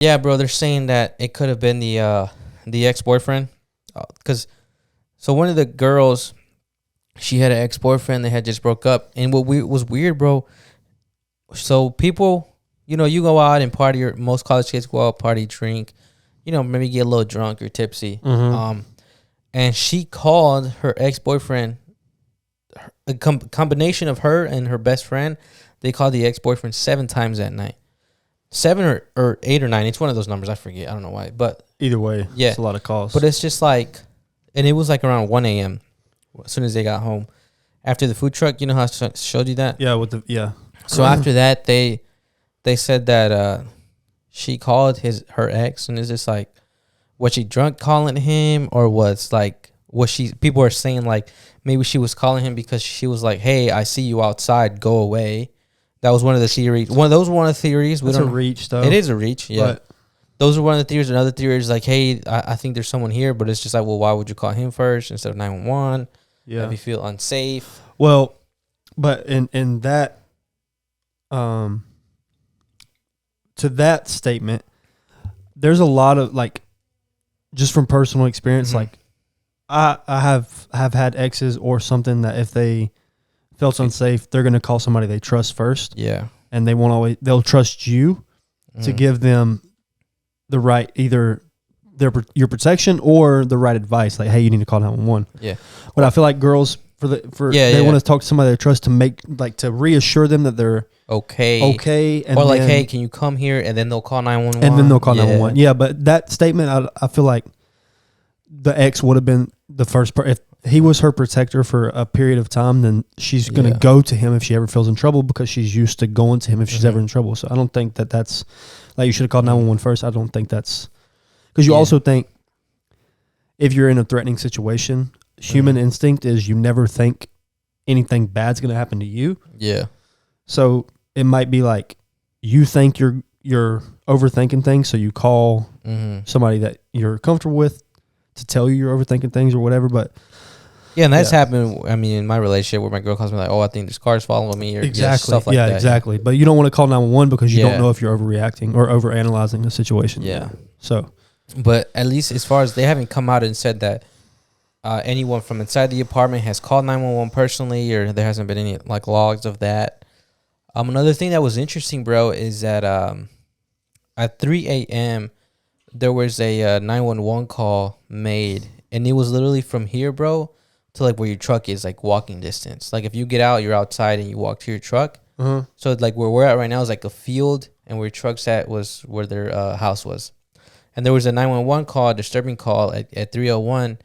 Yeah, bro. They're saying that it could have been the ex-boyfriend, because so one of the girls, she had an ex-boyfriend. They had just broke up, and what was weird, bro. So people, you go out and party. Or most college kids go out, party, drink, maybe get a little drunk or tipsy. Mm-hmm. And she called her ex-boyfriend. A combination of her and her best friend, they called the ex-boyfriend 7 times that night. 7 or 8 or 9. It's one of those numbers. I forget. I don't know why. But either way, yeah, it's a lot of calls. But it's just like, and it was like around 1 a.m. as soon as they got home. After the food truck, you know how I showed you that? Yeah. So after that, they said that she called her ex, and it's just like, was she drunk calling him, or people are saying like maybe she was calling him because she was like, hey, I see you outside, go away. That was one of the theories. One of the theories. It's a reach, though. It is a reach, yeah. But those are one of the theories. Another theory is like, hey, I think there's someone here, but it's just like, well, why would you call him first instead of 911? Yeah. If you feel unsafe. Well, but in that, to that statement, there's a lot of like, just from personal experience, like I have had exes or something that if they felt unsafe, they're going to call somebody they trust first. Yeah. And they'll trust you to give them the right, either your protection or the right advice. Like, hey, you need to call 911. Yeah. But I feel like girls they want to talk to somebody they trust to reassure them that they're okay. And or like, hey, can you come here? And then they'll call 911. And then they'll call 911. Yeah, but that statement, I feel like the ex would have been the first part. If he was her protector for a period of time, then she's going to go to him if she ever feels in trouble because she's used to going to him if she's ever in trouble. So I don't think that's like you should have called 911 first. I don't think that's because you also think if you're in a threatening situation, human instinct is you never think anything bad's going to happen to you. Yeah. So it might be like you think you're overthinking things, so you call somebody that you're comfortable with to tell you you're overthinking things or whatever. But yeah, and that's happened. I mean, in my relationship where my girl calls me like, "Oh, I think this car's following me," or stuff like that. Exactly. But you don't want to call 911 because you don't know if you're overreacting or overanalyzing the situation. Yeah. So, but at least as far as they haven't come out and said that anyone from inside the apartment has called 911 personally, or there hasn't been any like logs of that. Another thing that was interesting, bro, is that at 3 a.m. there was a 911 call made, and it was literally from here, bro, to like where your truck is, like walking distance. Like if you get out, you're outside, and you walk to your truck. So like where we're at right now is like a field, and where your truck's at was where their house was. And there was a 911 call, disturbing call at 3:01,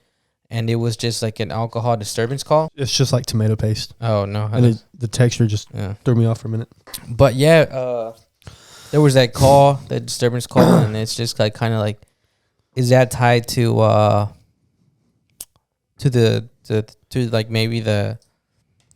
and it was just like an alcohol disturbance call. it's just like tomato paste. Oh no! And the texture just threw me off for a minute. But yeah, there was that call, that disturbance call, and it's just like kind of like, is that tied to like maybe the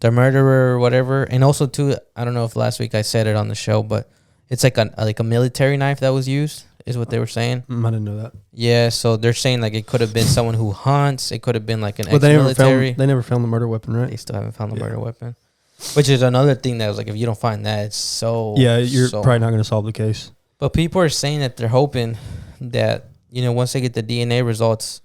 murderer or whatever? And also too, I don't know if last week I said it on the show, but it's like a military knife that was used, is what they were saying. I didn't know that. Yeah, so they're saying like it could have been someone who hunts. It could have been like an ex-military. They never found the murder weapon, right? They still haven't found the murder weapon. Which is another thing that was like, if you don't find that, it's so... Yeah, you're probably not going to solve the case. But people are saying that they're hoping that, once they get the DNA results,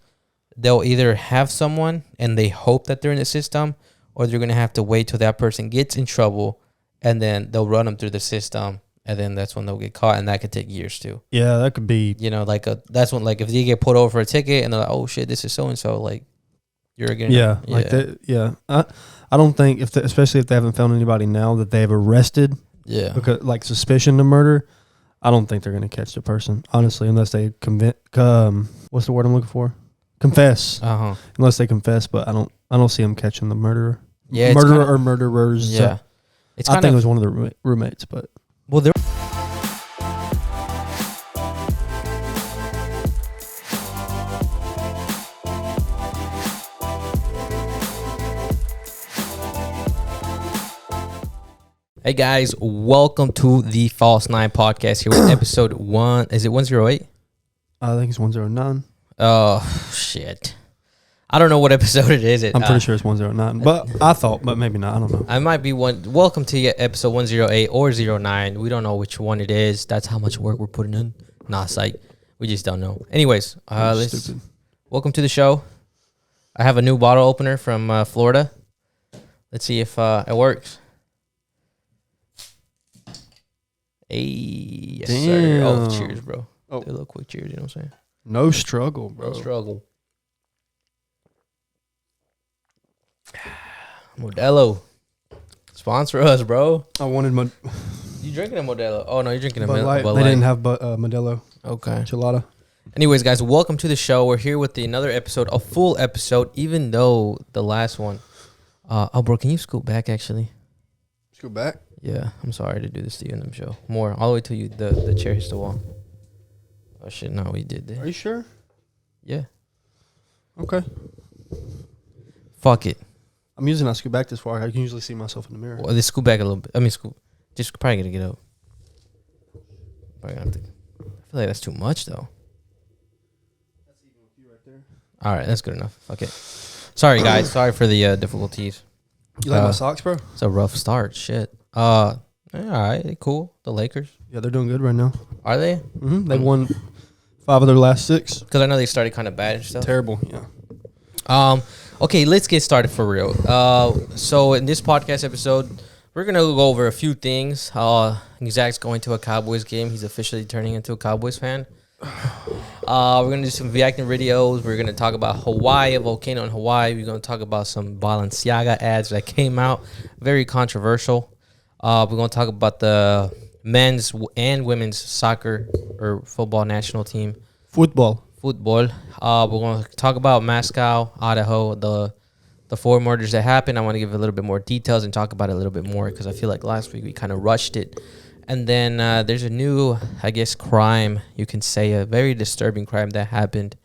they'll either have someone and they hope that they're in the system, or they're going to have to wait till that person gets in trouble, and then they'll run them through the system, and then that's when they'll get caught, and that could take years too. Yeah, that could be... that's when, like, if they get pulled over for a ticket, and they're like, oh shit, this is so-and-so, like, you're going to... Yeah, like that, yeah. I don't think, especially if they haven't found anybody now that they have arrested, because like suspicion of murder, I don't think they're going to catch the person, honestly, unless they what's the word I'm looking for? Confess. Unless they confess, but I don't see them catching the murderer. Yeah, murderer or murderers. Yeah, I think it was one of the roommates, but well, Hey guys, welcome to the False 9 podcast here with episode 1. Is it 108? I think it's 109. Oh, shit. I don't know what episode it is. I'm pretty sure it's 109, but but maybe not. I don't know. I might be one. Welcome to episode 108 or 09. We don't know which one it is. That's how much work we're putting in. Nah, psych. We just don't know. Anyways, welcome to the show. I have a new bottle opener from Florida. Let's see if it works. Hey, yes, sir. Oh, cheers, bro. Oh. Do a little quick cheers, you know what I'm saying? No struggle, bro. No struggle. Modelo. Sponsor us, bro. I wanted You drinking a Modelo? Oh, no, you're drinking a Bud Light. Bud They Light. didn't have Modelo. Okay. Gelada. Anyways, guys, welcome to the show. We're here with another episode, a full episode, even though the last one. Bro, can you scoot back, actually? Scoot back? Yeah, I'm sorry to do this to you in the show. More, all the way till the chair hits the wall. Oh, shit, no, we did this. Are you sure? Yeah. Okay. Fuck it. I'm usually not scoot back this far. I can usually see myself in the mirror. Well, just scoot back a little bit. I mean, scoot. Just probably gonna get up. Probably gonna have to. I feel like that's too much, though. That's even with you right there. All right, that's good enough. Okay. Sorry, guys. Sorry for the difficulties. You like my socks, bro? It's a rough start. Shit. All right. They cool. The Lakers. Yeah, they're doing good right now. Are they? Mm-hmm. They won 5 of their last 6. Because I know they started kind of bad and stuff. Terrible, yeah. Okay, let's get started for real. So in this podcast episode, we're gonna go over a few things. Zach's going to a Cowboys game. He's officially turning into a Cowboys fan. We're gonna do some reacting videos. We're gonna talk about Hawaii, a volcano in Hawaii. We're gonna talk about some Balenciaga ads that came out, very controversial. We're gonna talk about the men's and women's soccer or football national team. Football. We're going to talk about Moscow, Idaho, the 4 murders that happened. I want to give a little bit more details and talk about it a little bit more because I feel like last week we kind of rushed it. And then there's a new, I guess, crime, you can say, a very disturbing crime that happened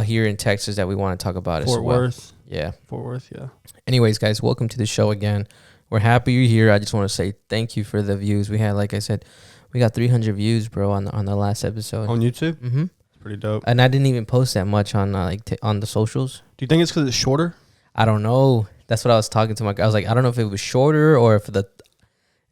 here in Texas that we want to talk about as well. Fort Worth. Yeah. Fort Worth, yeah. Anyways, guys, welcome to the show again. We're happy you're here. I just want to say thank you for the views. We had, like I said, we got 300 views, bro, on the last episode. On YouTube? Mm-hmm. Pretty dope. And I didn't even post that much on on the socials. Do you think it's because it's shorter? I don't know. That's what I was talking to my guy. I was like, I don't know if it was shorter or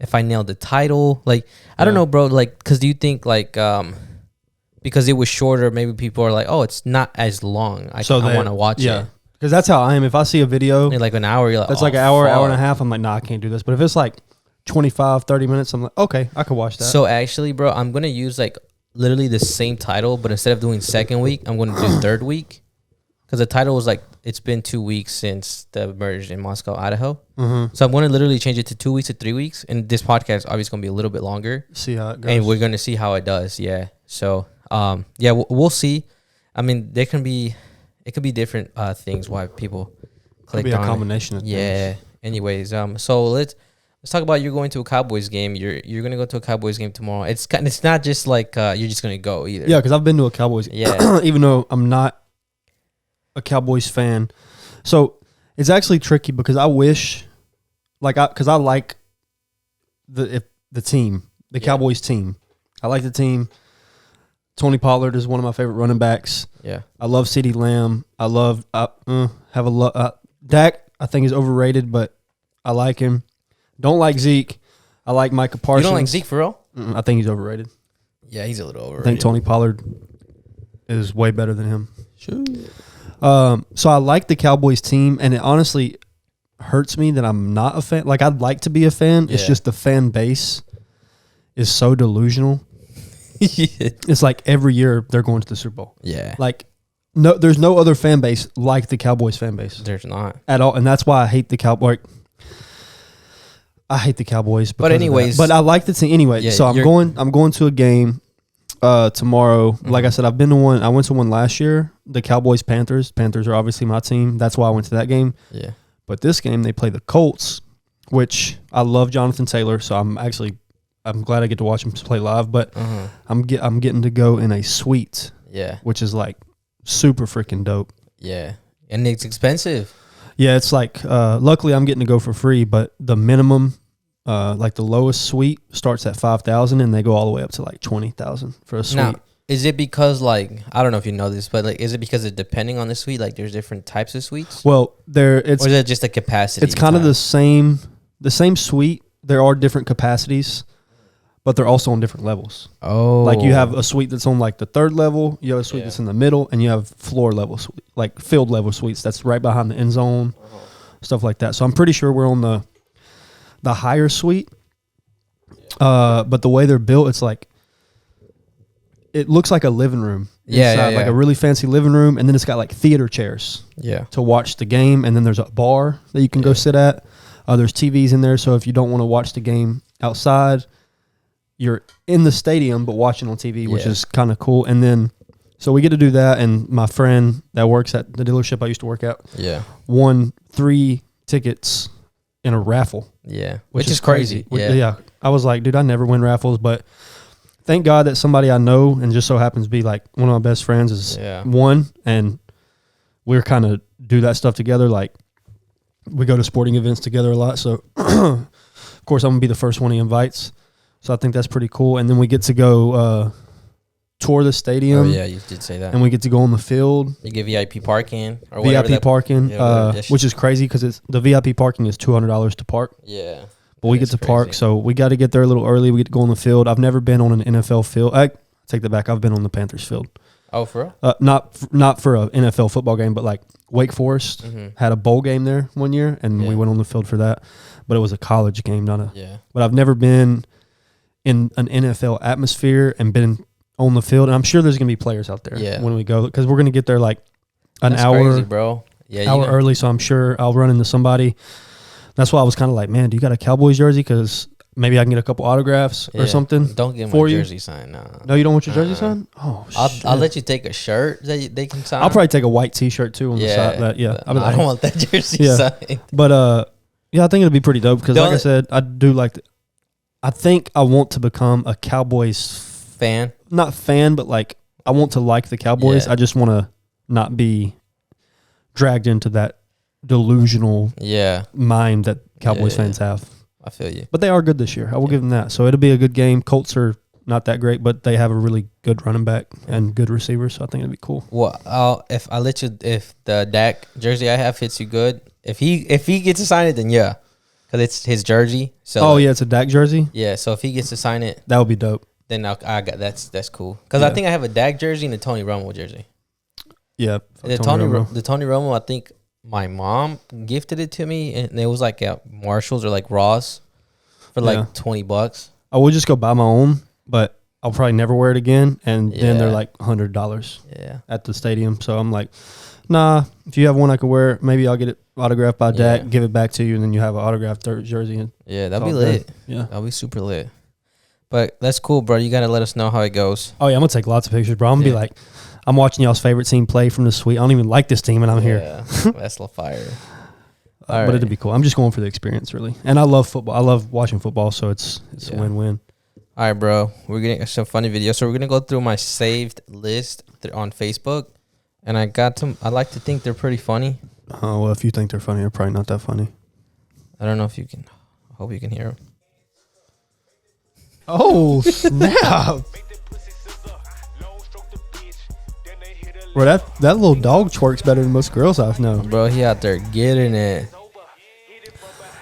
if I nailed the title. Like, I don't know, bro. Like, because do you think because it was shorter, maybe people are like, oh, it's not as long. I want to watch it. Because that's how I am. If I see a video, like an hour, you're like, that's like an hour and a half. I'm like, nah, I can't do this. But if it's like 25, 30 minutes, I'm like, okay, I can watch that. So actually, bro, I'm gonna use like literally the same title, but instead of doing second week, I'm going to do third week. Because the title was like, it's been 2 weeks since the murders in Moscow, Idaho. Mm-hmm. So I'm going to literally change it to 2 weeks to 3 weeks. And this podcast is obviously going to be a little bit longer. See how it goes. And we're going to see how it does. Yeah. So, yeah, we'll see. I mean, it could be different things why people click on it. Could be a combination of things. Yeah. Anyways, so let's talk about you're going to a Cowboys game. You're going to go to a Cowboys game tomorrow. It's not just like you're just going to go either. Yeah, because I've been to a Cowboys game. Yeah. Even though I'm not a Cowboys fan. So it's actually tricky because I wish, because I like the team, the Cowboys team. I like the team. Tony Pollard is one of my favorite running backs. Yeah. I love CeeDee Lamb. Dak, I think, is overrated, but I like him. Don't like Zeke. I like Micah Parsons. You don't like Zeke for real? I think he's overrated. Yeah, he's a little overrated. I think Tony Pollard is way better than him. Sure. So I like the Cowboys team, and it honestly hurts me that I'm not a fan. Like, I'd like to be a fan. Yeah. It's just the fan base is so delusional. It's like every year they're going to the Super Bowl. Yeah. Like, no, there's no other fan base like the Cowboys fan base. There's not. At all. And that's why I hate the Cowboys. I hate the Cowboys. But anyways. But I like the team anyway. Yeah, so I'm going to a game tomorrow. Mm-hmm. Like I said, I've been to one. I went to one last year. The Cowboys Panthers. Panthers are obviously my team. That's why I went to that game. Yeah. But this game they play the Colts, which I love Jonathan Taylor. So I'm glad I get to watch him play live. But I'm getting to go in a suite. Yeah. Which is like super freaking dope. Yeah. And it's expensive. Yeah, it's like luckily I'm getting to go for free, but the minimum, like the lowest suite starts at $5,000 and they go all the way up to like $20,000 for a suite. Now, is it because I don't know if you know this, but is it because it's depending on the suite? Like there's different types of suites? Well, or is it just a capacity? It's kind of the same suite. There are different capacities, but they're also on different levels. Oh. Like you have a suite that's on like the 3rd level, you have a suite that's in the middle, and you have floor level suite, like field level suites that's right behind the end zone, stuff like that. So I'm pretty sure we're on the higher suite. But the way they're built, it's like it looks like a living room. Yeah. Like a really fancy living room, and then it's got like theater chairs. Yeah. To watch the game, and then there's a bar that you can go sit at. There's TVs in there, so if you don't want to watch the game outside, you're in the stadium but watching on TV, which is kind of cool. And then, so we get to do that, and my friend that works at the dealership I used to work at won 3 tickets in a raffle. Yeah, which is crazy. Yeah. I was like, dude, I never win raffles, but thank God that somebody I know and just so happens to be like one of my best friends is won, and we're kind of do that stuff together. Like, we go to sporting events together a lot. So, of course, I'm going to be the first one he invites. So, I think that's pretty cool. And then we get to go tour the stadium. Oh, yeah, you did say that. And we get to go on the field. You get VIP parking. Or VIP parking, which is crazy because the VIP parking is $200 to park. Yeah. But we get to park, so we got to get there a little early. We get to go on the field. I've never been on an NFL field. I take that back. I've been on the Panthers field. Oh, for real? Not for an NFL football game, but like Wake Forest had a bowl game there one year, and we went on the field for that. But it was a college game, not a. Yeah. But I've never been in an NFL atmosphere and been on the field. And I'm sure there's gonna be players out there when we go, because we're gonna get there like an hour, crazy, bro. Yeah, hour early. So I'm sure I'll run into somebody. That's why I was kind of like, man, do you got a Cowboys jersey? Because maybe I can get a couple autographs or something. Don't get my jersey signed. No, you don't want your jersey signed? Oh, shit. I'll let you take a shirt that they can sign. I'll probably take a white T-shirt too on the side. I don't want that jersey signed. But I think it'll be pretty dope because, like I said, I do like. I think I want to become a Cowboys fan. Not fan, but like I want to like the Cowboys. I just want to not be dragged into that delusional mind that Cowboys fans have. I feel you. But they are good this year. I will give them that. So it'll be a good game. Colts are not that great, but they have a really good running back and good receivers. So I think it'll be cool. Well, if the Dak jersey I have fits you good, if he gets to sign it, then yeah, because it's his jersey. So it's a Dak jersey. Yeah, so if he gets to sign it, that would be dope. Then I got that's cool. Because I think I have a Dak jersey and a Tony Romo jersey. Yeah, the Tony Romo, I think my mom gifted it to me, and it was like at Marshalls or like Ross for like $20. I would just go buy my own, but I'll probably never wear it again. And then they're like $100 at the stadium. So I'm like, nah, if you have one I could wear, maybe I'll get it autographed by Dak, give it back to you, and then you have an autographed jersey. And that'd be lit. Yeah, that'll be super lit. But that's cool, bro. You got to let us know how it goes. Oh, yeah, I'm going to take lots of pictures, bro. I'm going to be like, I'm watching y'all's favorite team play from the suite. I don't even like this team, and I'm here. Yeah, that's fire. But it'd be cool. I'm just going for the experience, really. And I love football. I love watching football, so it's a win-win. All right, bro. We're getting some funny videos. So we're going to go through my saved list on Facebook, and I got some. I like to think they're pretty funny. Oh, well, if you think they're funny, they're probably not that funny. I don't know if you can. I hope you can hear them. Oh, snap. Bro, that little dog twerks better than most girls I know. Bro, he out there getting it.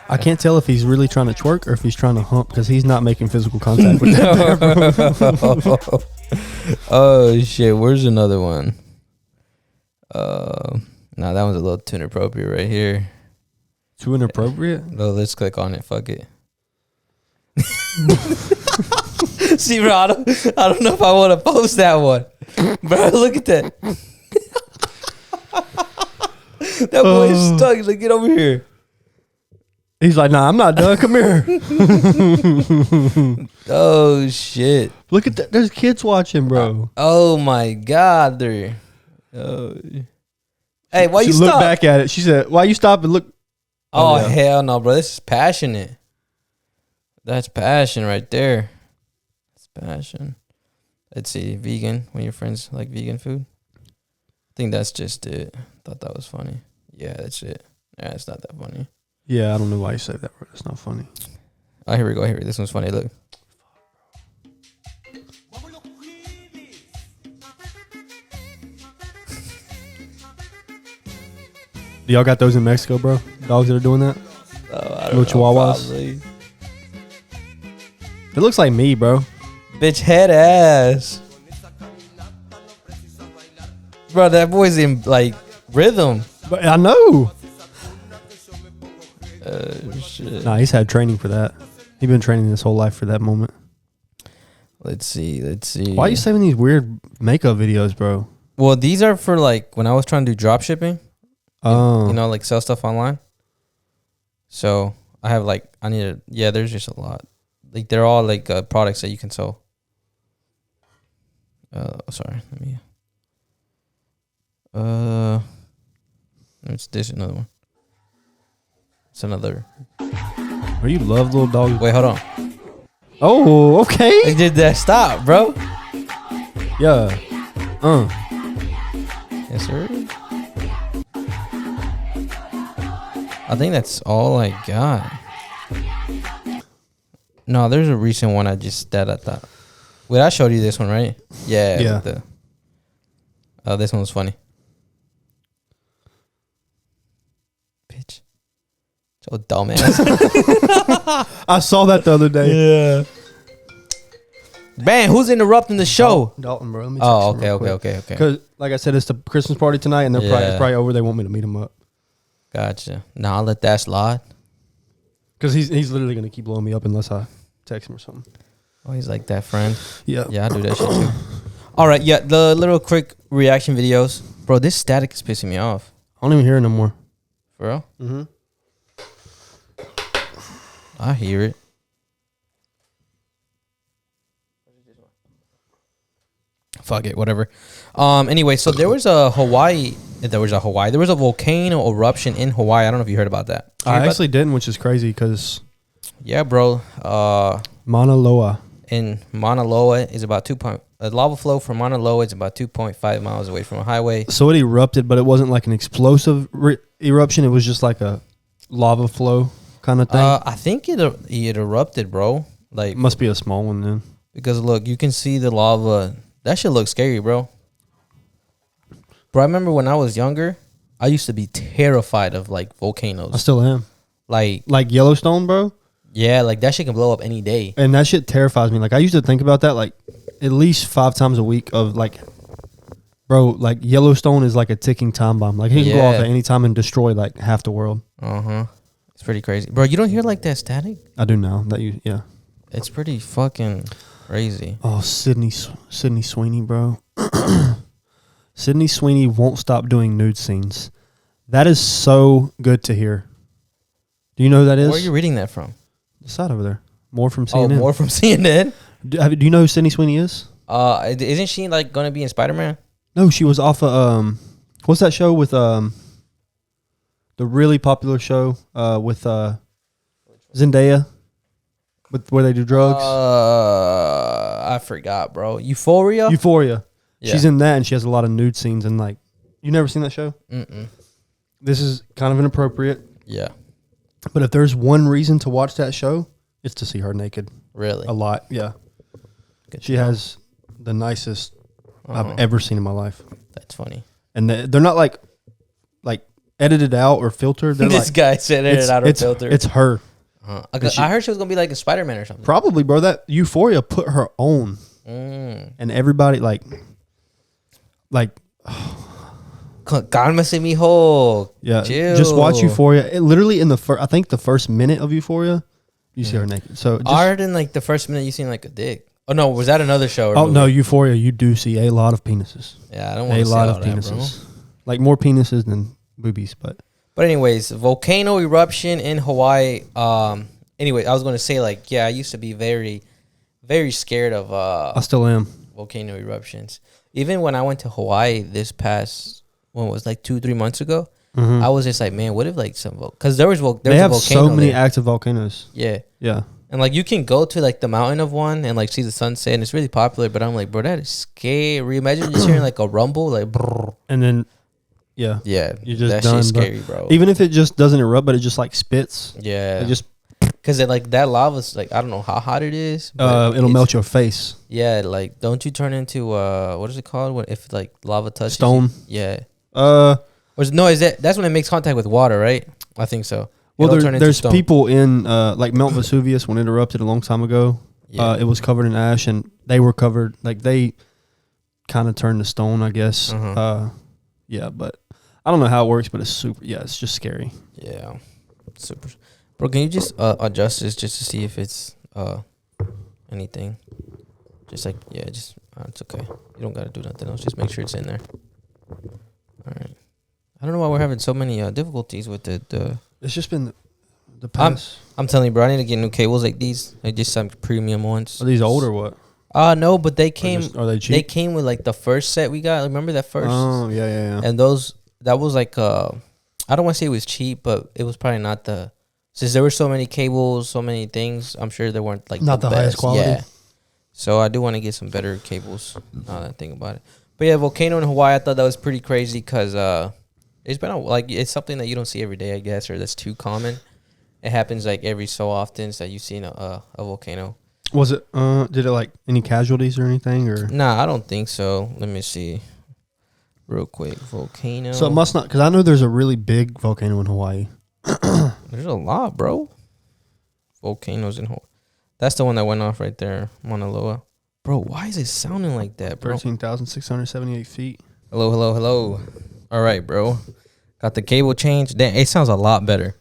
I can't tell if he's really trying to twerk or if he's trying to hump because he's not making physical contact with that. Oh, shit. Where's another one? No, that one's a little too inappropriate right here. Too inappropriate? No, let's click on it. Fuck it. See, bro, I don't know if I want to post that one. Bro, look at that. That boy is stuck. He's like, get over here. He's like, nah, I'm not done. Come here. Oh, shit. Look at that. There's kids watching, bro. Oh, my God. Hey, why you stop? She looked back at it. She said, why you stop and look? Oh, hell no, bro. This is passionate. That's passion right there. That's passion. Let's see. Vegan. When your friends like vegan food. I think that's just it. Thought that was funny. Yeah, that's it. Yeah, it's not that funny. Yeah, I don't know why you say that, bro. It's not funny. Oh, here we go. This one's funny. Look. Do y'all got those in Mexico, bro? Dogs that are doing that? Oh, I don't know. Chihuahuas? Probably. It looks like me, bro. Bitch, head ass. Bro, that boy's in like rhythm. But I know. Shit. Nah, he's had training for that. He's been training his whole life for that moment. Let's see. Why are you saving these weird makeup videos, bro? Well, these are for like when I was trying to do drop shipping. Oh. You know, like sell stuff online. So I have like, there's just a lot. Like they're all like products that you can sell. Sorry. It's this another one. It's another. Oh, you love little dogs. Wait, hold on. Oh, okay. They did that. Stop, bro. Yeah. Yes, sir. I think that's all I got. No, there's a recent one I thought. Wait, I showed you this one, right? Yeah. This one was funny. Bitch. So dumbass. I saw that the other day. Yeah. Man, who's interrupting the show? Dalton, bro. Let me Okay. Because, like I said, it's the Christmas party tonight, and it's probably over. They want me to meet him up. Gotcha. Nah, I'll let that slide. Because he's literally going to keep blowing me up unless I text him or something. Oh, he's like that friend. Yeah. Yeah, I do that shit too. All right, yeah, the little quick reaction videos. Bro, this static is pissing me off. I don't even hear it no more. For real? Mm-hmm. I hear it. Fuck it, whatever. Anyway, so there was a volcano eruption in Hawaii. I don't know if you heard about that. I actually didn't, which is crazy because yeah, bro. Mauna Loa. In Mauna Loa is about a lava flow from Mauna Loa is about 2.5 miles away from a highway. So it erupted, but it wasn't like an explosive eruption. It was just like a lava flow kind of thing. I think it erupted, bro. Like must be a small one then. Because look, you can see the lava. That shit looks scary, bro. Bro, I remember when I was younger, I used to be terrified of like volcanoes. I still am. Like Yellowstone, bro. Yeah, like that shit can blow up any day. And that shit terrifies me. Like I used to think about that like at least 5 times a week of like, bro, like Yellowstone is like a ticking time bomb. Like it can go off at any time and destroy like half the world. It's pretty crazy. Bro, you don't hear like that static? I do now. It's pretty fucking crazy. Oh, Sydney Sweeney, bro. Sydney Sweeney won't stop doing nude scenes. That is so good to hear. Do you know who that is? Where are you reading that from? The side over there. More from CNN. Oh, more from CNN? Do you know who Sydney Sweeney is? Isn't she like going to be in Spider-Man? No, she was off of, what's that show with, the really popular show, with, Zendaya? Where they do drugs? I forgot, bro. Euphoria? Yeah. She's in that, and she has a lot of nude scenes, and like, you never seen that show? Mm-mm. This is kind of inappropriate. Yeah. But if there's one reason to watch that show, it's to see her naked. Really? A lot, yeah. She has the nicest I've ever seen in my life. That's funny. And they're not like edited out or filtered. They're this guy said edited out or filtered. It's her. I heard she was going to be like a Spider-Man or something. Probably, bro. That Euphoria put her on. And everybody like Cálmese, mijo. Yeah. Chill. Just watch Euphoria. It literally in I think the first minute of Euphoria, you see her naked. So I heard in like the first minute you seen like a dick. Oh no, was that another show? Oh no, Euphoria. You do see a lot of penises. Yeah, I don't want to see a lot of penises. Bro. Like more penises than boobies, but anyways, volcano eruption in Hawaii. Anyway, I was going to say like I used to be very, very scared of. I still am. Volcano eruptions. Even when I went to Hawaii this past, when it was like 2-3 months ago, I was just like, man, what if like because there was a volcano. They have so many active volcanoes. Yeah. Yeah. And like you can go to like the mountain of one and like see the sunset, and it's really popular. But I'm like, bro, that is scary. Imagine just hearing like a rumble, like, brrr. And then, yeah, you just that shit's scary, bro. Even if it just doesn't erupt, but it just like spits. Yeah, it just because it like that lava's like I don't know how hot it is. It'll melt your face. Yeah, like don't you turn into what is it called? What if like lava touches stone? You? Yeah. That's when it makes contact with water, right? I think so. Well, there's people in like Mount Vesuvius when it erupted a long time ago. Yeah. It was covered in ash, and they were covered, like, they kind of turned to stone, I guess. Yeah, but I don't know how it works, but it's just scary. Yeah. Super. Bro, can you just adjust this just to see if it's anything? Just like, it's okay. You don't got to do nothing else. Just make sure it's in there. All right. I don't know why we're having so many difficulties with it. It's just been the past. I'm telling you, bro, I need to get new cables like these. Like just some premium ones. Are these old or what? No, but they came. Are they cheap? They came with like the first set we got. Remember that first? Oh, yeah. And that was like I don't want to say it was cheap, but it was probably not since there were so many cables, so many things. I'm sure they weren't like not the highest quality. Yeah. So I do want to get some better cables. Now that I think about it. But yeah, volcano in Hawaii, I thought that was pretty crazy because it's been it's something that you don't see every day, I guess, or that's too common. It happens like every so often that you've seen a volcano. Was it? Did it like any casualties or anything? Or Nah, I don't think so. Let me see, real quick. Volcano. So it must not, because I know there's a really big volcano in Hawaii. There's a lot, bro. Volcanoes in Hawaii. That's the one that went off right there, Mauna Loa. Bro, why is it sounding like that, bro? 13,678 feet. Hello. All right, bro. Got the cable changed. Damn, it sounds a lot better.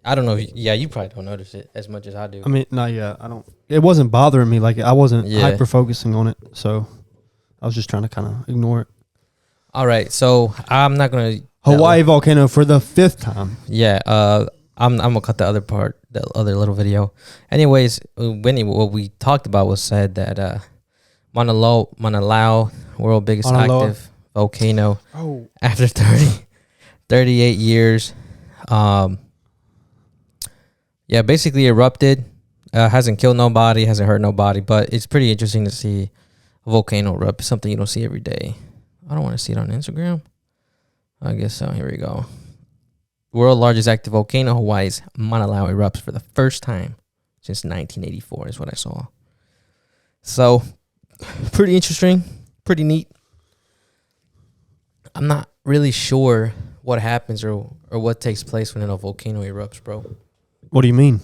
I don't know. You probably don't notice it as much as I do. I mean, not yet. I don't. It wasn't bothering me. Like, I wasn't hyper focusing on it. So I was just trying to kind of ignore it. All right. So I'm not going to. Hawaii volcano for the 5th time. Yeah. I'm going to cut the other part, the other little video. Anyways, what we talked about was said that Mauna Loa, world biggest active volcano. Oh. After 38 years. Yeah, basically erupted. Hasn't killed nobody, hasn't hurt nobody, but it's pretty interesting to see a volcano erupt. It's something you don't see every day. I don't want to see it on Instagram. I guess so. Here we go. World largest active volcano, Hawaii's Mauna Loa erupts for the first time since 1984 is what I saw. So, pretty interesting, pretty neat. I'm not really sure what happens or what takes place when a volcano erupts, bro. What do you mean?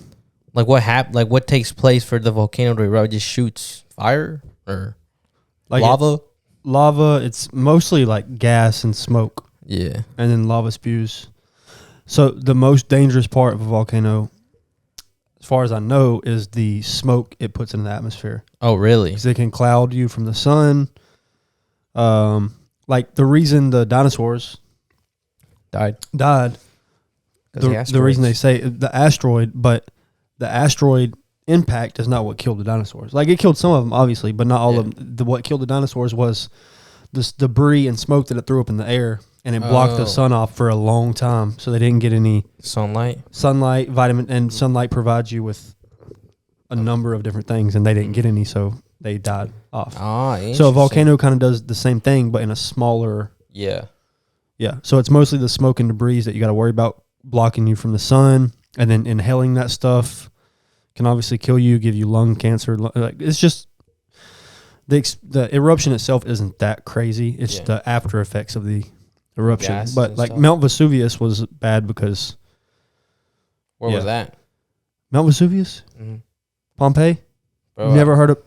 Like what takes place for the volcano to erupt? It just shoots fire or like lava? Lava, it's mostly like gas and smoke. Yeah. And then lava spews. So the most dangerous part of a volcano, as far as I know, is the smoke it puts in the atmosphere. Oh, really? Because it can cloud you from the sun. Like the reason the dinosaurs died. The reason they say the asteroid, but the asteroid impact is not what killed the dinosaurs. Like, it killed some of them, obviously, but not all of them. What killed the dinosaurs was this debris and smoke that it threw up in the air, and it blocked the sun off for a long time, so they didn't get any sunlight, vitamin, and sunlight provides you with a number of different things, and they didn't get any, so they died off. So a volcano kind of does the same thing, but in a smaller. Yeah. So it's mostly the smoke and debris that you got to worry about blocking you from the sun, and then inhaling that stuff can obviously kill you, give you lung cancer. Like, it's just the eruption itself isn't that crazy. It's the after effects of the eruption. Gas but like stuff. Mount Vesuvius was bad because. Where was that? Mount Vesuvius, Pompeii. Bro, you never heard of?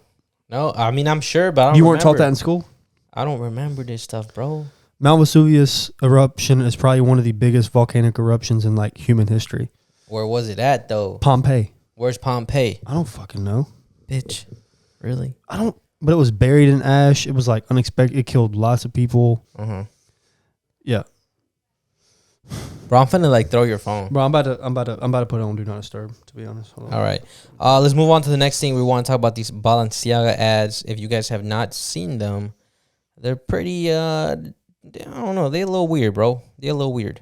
No, I mean I'm sure, but I don't you weren't taught that in school. I don't remember this stuff, bro. Mount Vesuvius eruption is probably one of the biggest volcanic eruptions in like human history. Where was it at though? Pompeii. Where's Pompeii? I don't fucking know. Bitch. Really? I don't. But it was buried in ash. It was like unexpected. It killed lots of people. Yeah. Bro, I'm finna like throw your phone. Bro, I'm about to put it on Do Not Disturb, to be honest. Hold on. All right. Let's move on to the next thing. We want to talk about these Balenciaga ads. If you guys have not seen them, they're pretty I don't know, they're a little weird, bro. They're a little weird.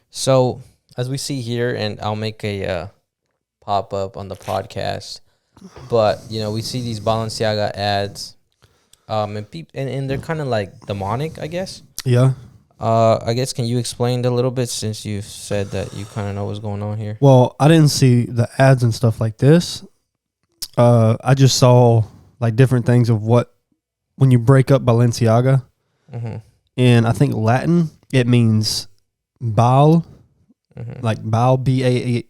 So, as we see here, and I'll make a pop up on the podcast, but we see these Balenciaga ads, and they're kind of like demonic, I guess. Yeah. I guess, can you explain a little bit, since you said that you kind of know what's going on here? Well, I didn't see the ads and stuff like this. I just saw like different things of when you break up Balenciaga, and I think Latin, it means Baal, like Baal, B-A-A-L,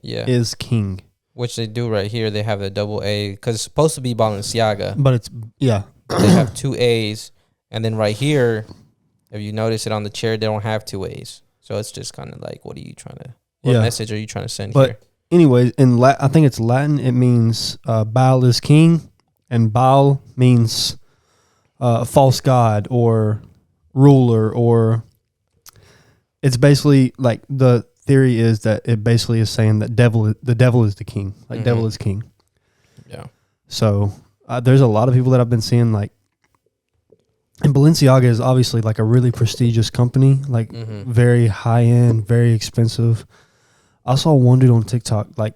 is king. Which they do right here. They have the double A because it's supposed to be Balenciaga. But it's they have 2 A's, and then right here, if you notice it on the chair, they don't have 2 A's. So it's just kind of like, what message are you trying to send here? Anyways, I think it's Latin. It means Baal is king, and Baal means false god or ruler, or it's basically like the theory is that it basically is saying that the devil is the king, like devil is king. Yeah. So there's a lot of people that I've been seeing like, and Balenciaga is obviously like a really prestigious company, like very high end, very expensive. I saw one dude on TikTok like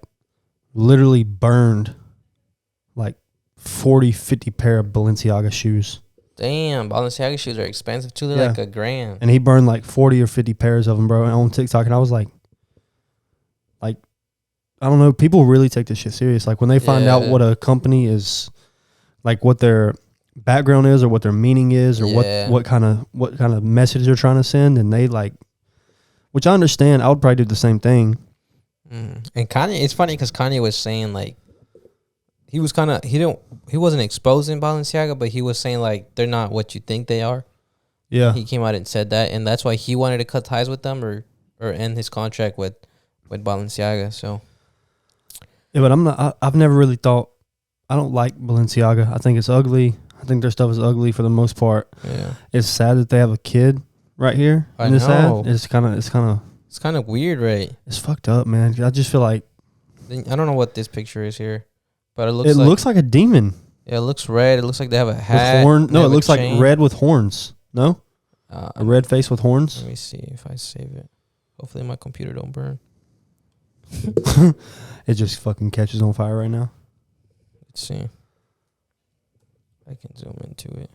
literally burned like 40, 50 pair of Balenciaga shoes. Damn, Balenciaga shoes are expensive too. They're like $1,000. And he burned like 40 or 50 pairs of them, bro, on TikTok. And I was like, I don't know. People really take this shit serious. Like when they find out what a company is, like what their background is or what their meaning is or what kind of message they're trying to send, and they like, which I understand. I would probably do the same thing. And Kanye, it's funny because Kanye was saying like he wasn't exposing Balenciaga, but he was saying like they're not what you think they are. Yeah, he came out and said that, and that's why he wanted to cut ties with them or end his contract with Balenciaga. So yeah, but I've never really thought. I don't like Balenciaga. I think it's ugly. I think their stuff is ugly for the most part. Yeah, it's sad that they have a kid right here in this ad. It's kind of weird, right? It's fucked up, man. I just feel like I don't know what this picture is here, but it looks like a demon. Yeah, it looks red. It looks like they have a hat. With horn. No, it looks like red with horns. No, a red face with horns. Let me see if I save it. Hopefully my computer don't burn. It just fucking catches on fire right now. Let's see. I can zoom into it.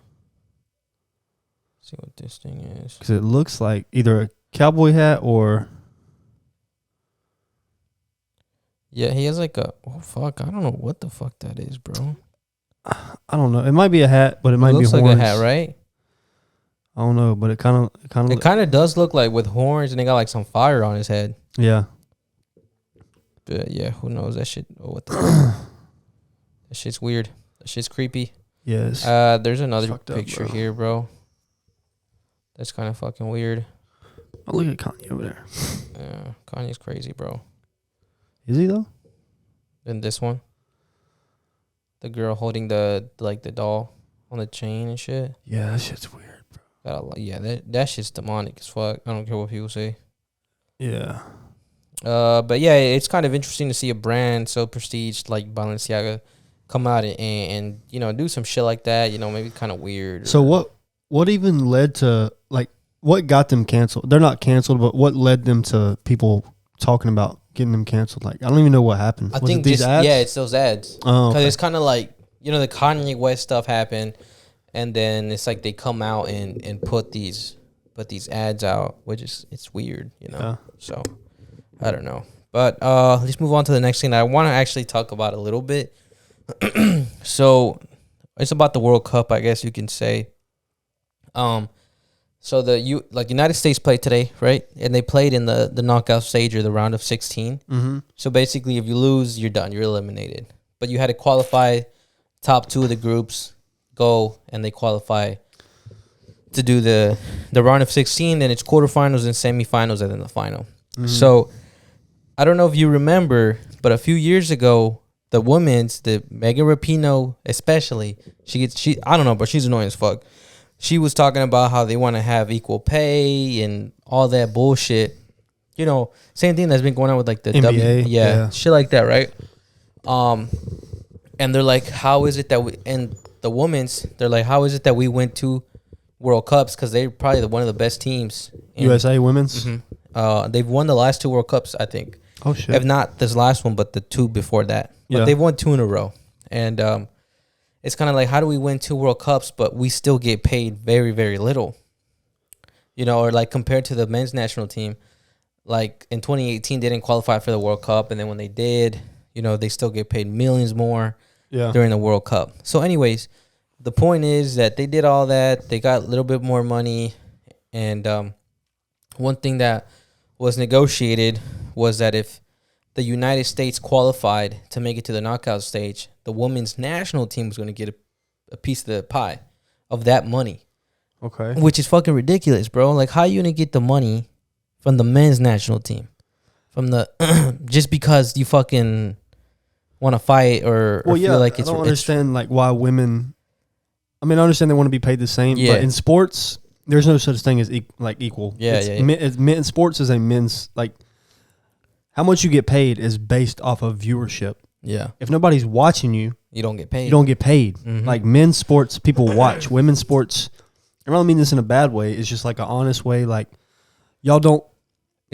See what this thing is. Because it looks like either a cowboy hat or... Yeah, he has like a... Oh, fuck. I don't know what the fuck that is, bro. I don't know. It might be a hat, but it might be horns. Looks like a hat, right? I don't know, but it kind of does look like with horns, and they got like some fire on his head. Yeah. But yeah, who knows that shit? Oh, what the fuck? That shit's weird. That shit's creepy. Yes. There's another picture here, bro. That's kind of fucking weird. Oh, look at Kanye over there. Yeah, Kanye's crazy, bro. Is he though? Then this one, the girl holding the doll on the chain and shit. Yeah, that shit's weird, bro. That shit's demonic as fuck. I don't care what people say. Yeah. But yeah, it's kind of interesting to see a brand so prestige like Balenciaga come out and do some shit like that. Maybe kind of weird. So what even led to what got them canceled? They're not canceled, but what led them to people talking about getting them canceled? Like I don't even know what happened. I think these ads? Yeah, it's those ads. Oh, because it's kind of like the Kanye West stuff happened, and then it's like they come out and put these ads out, which is it's weird, Yeah. So. I don't know. But let's move on to the next thing that I want to actually talk about a little bit. So it's about the World Cup, I guess you can say. So the United States played today, right? And they played in the knockout stage or the round of 16. Mm-hmm. So basically, if you lose, you're done. You're eliminated. But you had to qualify. Top 2 of the groups go, and they qualify to do the round of 16. Then it's quarterfinals and semifinals, and then the final. Mm-hmm. So I don't know if you remember, but a few years ago, the Megan Rapinoe especially, I don't know, but she's annoying as fuck. She was talking about how they want to have equal pay and all that bullshit. Same thing that's been going on with like the NBA, yeah, shit like that, right? And they're like, how is it that they're like, how is it that we went to World Cups? Because they're probably one of the best teams. USA women's? Mm-hmm. They've won the last 2 World Cups, I think. Oh, shit. If not this last one, but the 2 before that. But they've won 2 in a row. And it's kind of like, how do we win 2 World Cups, but we still get paid very, very little? Or like compared to the men's national team, like in 2018, they didn't qualify for the World Cup. And then when they did, they still get paid millions more during the World Cup. So anyways, the point is that they did all that. They got a little bit more money. And one thing that was negotiated was that if the United States qualified to make it to the knockout stage, the women's national team was going to get a piece of the pie of that money. Okay. Which is fucking ridiculous, bro. Like, how you going to get the money from the men's national team? From the just because you fucking want to fight or feel like it's... I don't understand like why women... I mean, I understand they want to be paid the same, but in sports, there's no such thing as equal. Men, sports is a men's... Like, how much you get paid is based off of viewership. Yeah. If nobody's watching you... You don't get paid. You don't get paid. Mm-hmm. Like, men's sports, people watch. Women's sports... I don't mean this in a bad way. It's just like an honest way. Like, y'all don't...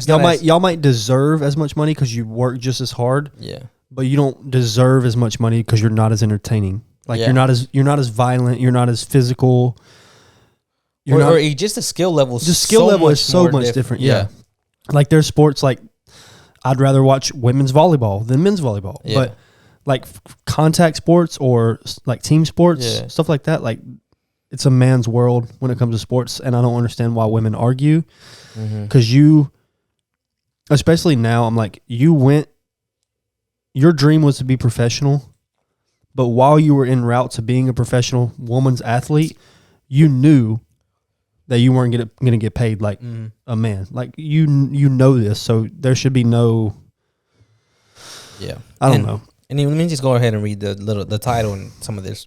Y'all might deserve as much money because you work just as hard. Yeah. But you don't deserve as much money because you're not as entertaining. Like you're not as violent. You're not as physical. Or just the skill level. The skill level is so much different. Yeah. Like there's sports like I'd rather watch women's volleyball than men's volleyball. Yeah. But like contact sports or like team sports, stuff like that. Like it's a man's world when it comes to sports, and I don't understand why women argue. Because especially now, I'm like, your dream was to be professional, but while you were en route to being a professional woman's athlete, you knew that you weren't going to get paid like a man. Like, you know this, so there should be no... Yeah. I don't know. And let me just go ahead and read the title and some of this.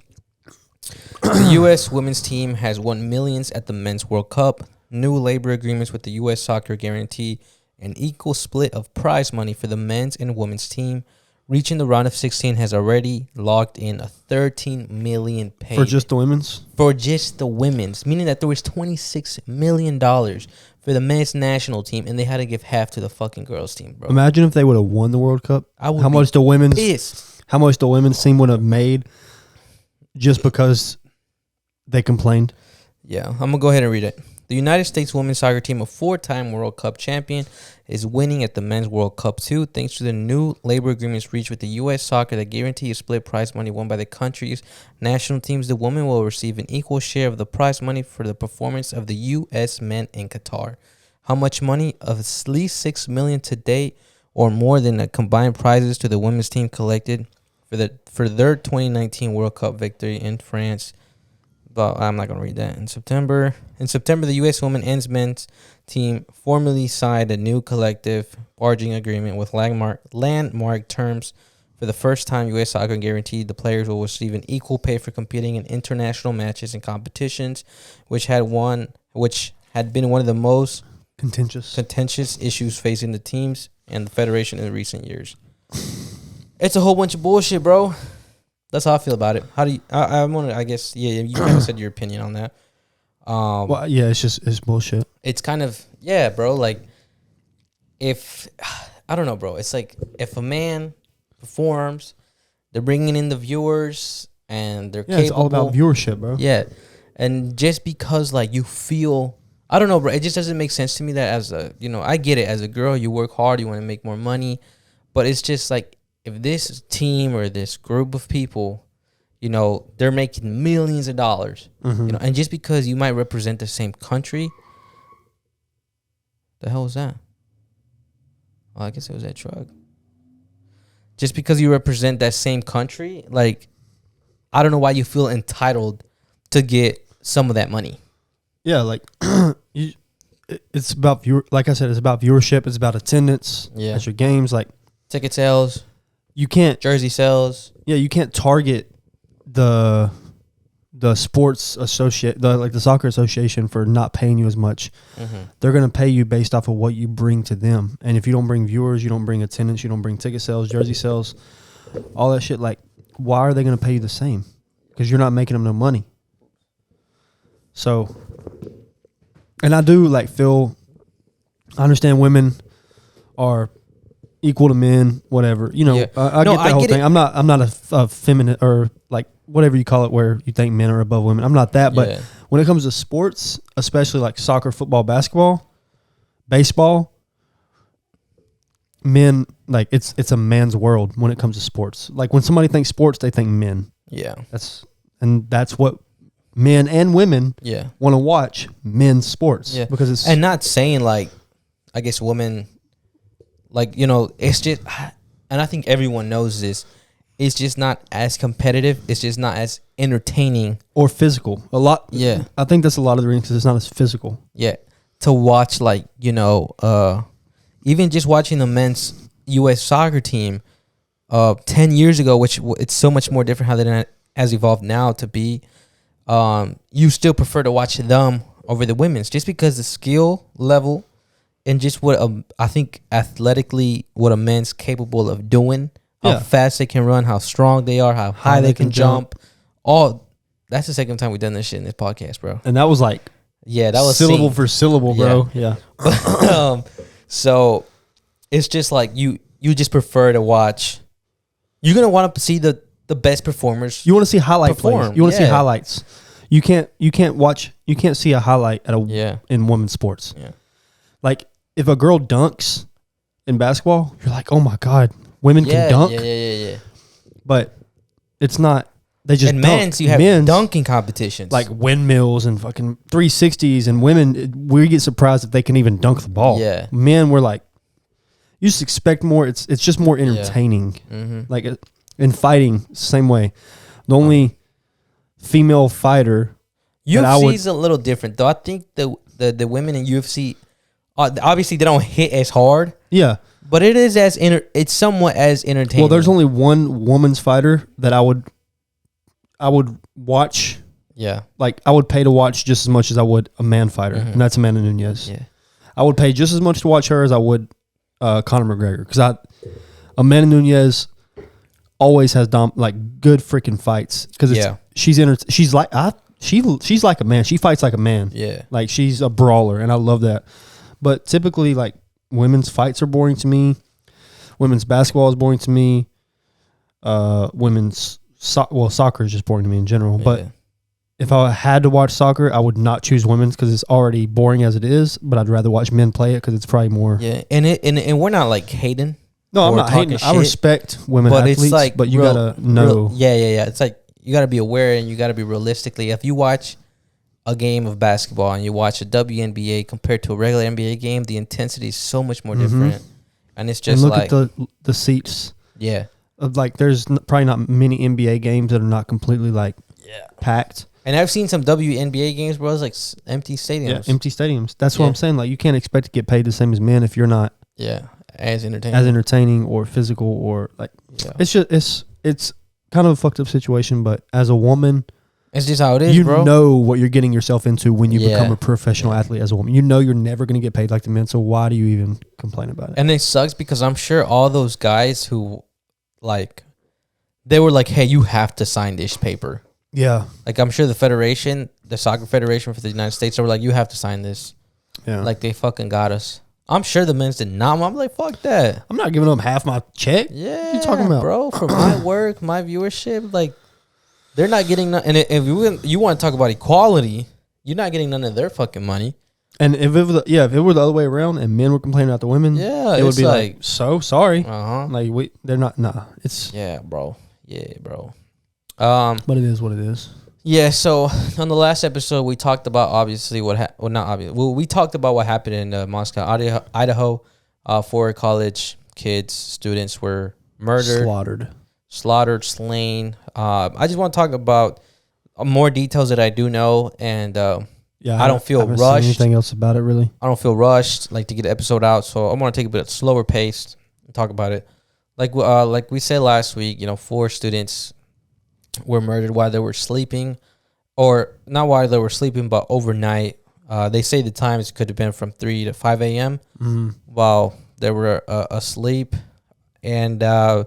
The U.S. women's team has won millions at the Men's World Cup. New labor agreements with the U.S. soccer guarantee an equal split of prize money for the men's and women's team. Reaching the round of 16 has already logged in a $13 million paid. For just the women's? For just the women's, meaning that there was $26 million for the men's national team, and they had to give half to the fucking girls' team, bro. Imagine if they would have won the World Cup. How much the women's team would have made just because they complained. Yeah, I'm going to go ahead and read it. The United States women's soccer team, a 4-time World Cup champion, is winning at the Men's World Cup too, thanks to the new labor agreements reached with the U.S. soccer that guarantee a split prize money won by the country's national teams. The women will receive an equal share of the prize money for the performance of the U.S. men in Qatar. How much money? Of at least $6 million to date, or more than the combined prizes to the women's team collected for their 2019 World Cup victory in France. But I'm not going to read that. In September, the U.S. women and men's team formally signed a new collective bargaining agreement with landmark terms. For the first time, U.S. soccer guaranteed the players will receive an equal pay for competing in international matches and competitions, which had been one of the most contentious issues facing the teams and the federation in recent years. It's a whole bunch of bullshit, bro. That's how I feel about it. How do you? I want to. I guess. Yeah. You kind of said your opinion on that. Well, yeah. It's bullshit. It's kind of bro. Like, if I don't know, bro. It's like if a man performs, they're bringing in the viewers and they're capable. It's all about viewership, bro. Yeah, and just because like you feel, I don't know, bro. It just doesn't make sense to me that as a I get it. As a girl, you work hard, you want to make more money, but it's just like, if this team or this group of people, they're making millions of dollars, and just because you might represent the same country, the hell was that? Well, I guess it was that truck. Just because you represent that same country, like, I don't know why you feel entitled to get some of that money. Yeah, like, it's about like I said, it's about viewership. It's about attendance at your games, like ticket sales. You can't jersey sales. Yeah, you can't target the sports the soccer association for not paying you as much. They're going to pay you based off of what you bring to them. And if you don't bring viewers, you don't bring attendance, you don't bring ticket sales, jersey sales, all that shit, like, why are they going to pay you the same? Because you're not making them no money. So, and I do I understand women are equal to men, whatever. I get the whole thing. I'm not a feminine or like whatever you call it, where you think men are above women. I'm not that. But when it comes to sports, especially like soccer, football, basketball, baseball, men, like it's a man's world when it comes to sports. Like when somebody thinks sports, they think men. Yeah. That's what men and women want to watch, men's sports. Yeah. Because and not saying like, I guess women, like, it's just, and I think everyone knows this, it's just not as competitive. It's just not as entertaining or physical. A lot. Yeah. I think that's a lot of the reason because it's not as physical. Yeah. To watch, like, even just watching the men's U.S. soccer team 10 years ago, which it's so much more different how that has evolved now to be, you still prefer to watch them over the women's just because the skill level and just what I think athletically what a man's capable of doing, how fast they can run, how strong they are, how high they can jump. All that's the second time we've done this shit in this podcast, bro. And that was like, that was syllable for syllable, bro. Yeah. So it's just like you just prefer to watch. You're gonna want to see the best performers. You want to see highlight plays. You want to see highlights. You can't see a highlight in women's sports. Yeah. Like if a girl dunks in basketball, you're like, oh my god, women can dunk. Yeah. But it's not. They just and dunk. Men's, you have dunking competitions like windmills and fucking 360s, and women, we get surprised if they can even dunk the ball. Yeah. Men, we're like, you just expect more. It's just more entertaining. Yeah. Mm-hmm. Like in fighting, same way. The only female fighter. UFC is a little different though. I think the women in UFC, obviously they don't hit as hard. Yeah. But it is it's somewhat as entertaining. Well, there's only one woman's fighter that I would watch. Yeah. Like I would pay to watch just as much as I would a man fighter, and that's Amanda Nunes. Yeah. I would pay just as much to watch her as I would Conor McGregor, because Amanda Nunes always has good freaking fights, because she's like a man. She fights like a man. Yeah. Like she's a brawler, and I love that. But typically, like, women's fights are boring to me. Women's basketball is boring to me. Soccer is just boring to me in general. Yeah. But if I had to watch soccer, I would not choose women's because it's already boring as it is. But I'd rather watch men play it because it's probably more. Yeah, and we're not like hating. No, I'm not hating. I respect women athletes, it's like but you gotta know. Yeah. It's like you gotta be aware, and you gotta be realistically. If you watch a game of basketball and you watch a WNBA compared to a regular NBA game, the intensity is so much more different, and it's just and look at the seats. Yeah, like there's probably not many NBA games that are not completely packed. And I've seen some WNBA games, bro. It's like empty stadiums. Yeah, empty stadiums. That's what I'm saying. Like you can't expect to get paid the same as men if you're not. Yeah, as entertaining or physical or like. Yeah. It's just it's kind of a fucked up situation, but as a woman. It's just how it is, bro. You know what you're getting yourself into when you become a professional athlete as a woman. You know you're never going to get paid like the men, so why do you even complain about it? And it sucks because I'm sure all those guys who, they were like, hey, you have to sign this paper. Yeah. Like, I'm sure the soccer federation for the United States, they were like, you have to sign this. Yeah. Like, they fucking got us. I'm sure the men's did not. I'm like, fuck that. I'm not giving them half my check. Yeah. What are you talking about? Bro, for my work, my viewership, like, they're not getting none. And if you want to talk about equality, you're not getting none of their fucking money. And if it were the other way around and men were complaining about the women, it would be like so sorry. Like they're not. Nah, it's bro. But it is what it is. Yeah. So on the last episode, we talked about obviously we talked about what happened in Moscow, Idaho. 4 college students were murdered, slaughtered, slain. I just want to talk about more details that I do know, and I don't feel rushed. Anything else about it, really? I don't feel rushed, like to get the episode out. So I'm gonna take a bit slower pace and talk about it. Like we said last week, 4 students were murdered while they were sleeping, or not while they were sleeping, but overnight. They say the times could have been from 3 to 5 a.m. While they were asleep, and the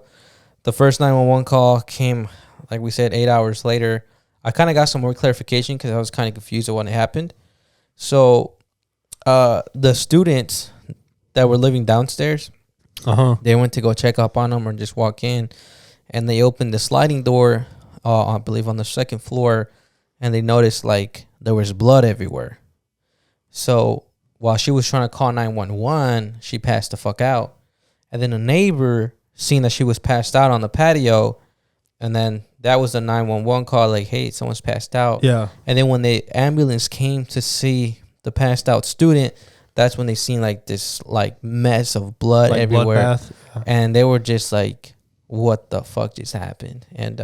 first 911 call came, like we said, 8 hours later. I kind of got some more clarification because I was kind of confused at when it happened. So the students that were living downstairs, they went to go check up on them or just walk in, and they opened the sliding door, I believe on the 2nd floor, and they noticed like there was blood everywhere. So while she was trying to call 911, she passed the fuck out. And then a neighbor seen that she was passed out on the patio, and then that was the 911 call, like, hey, someone's passed out. Yeah. And then when the ambulance came to see the passed out student, that's when they seen like this like mess of blood like everywhere, bloodbath. and they were just like, "What the fuck just happened?" And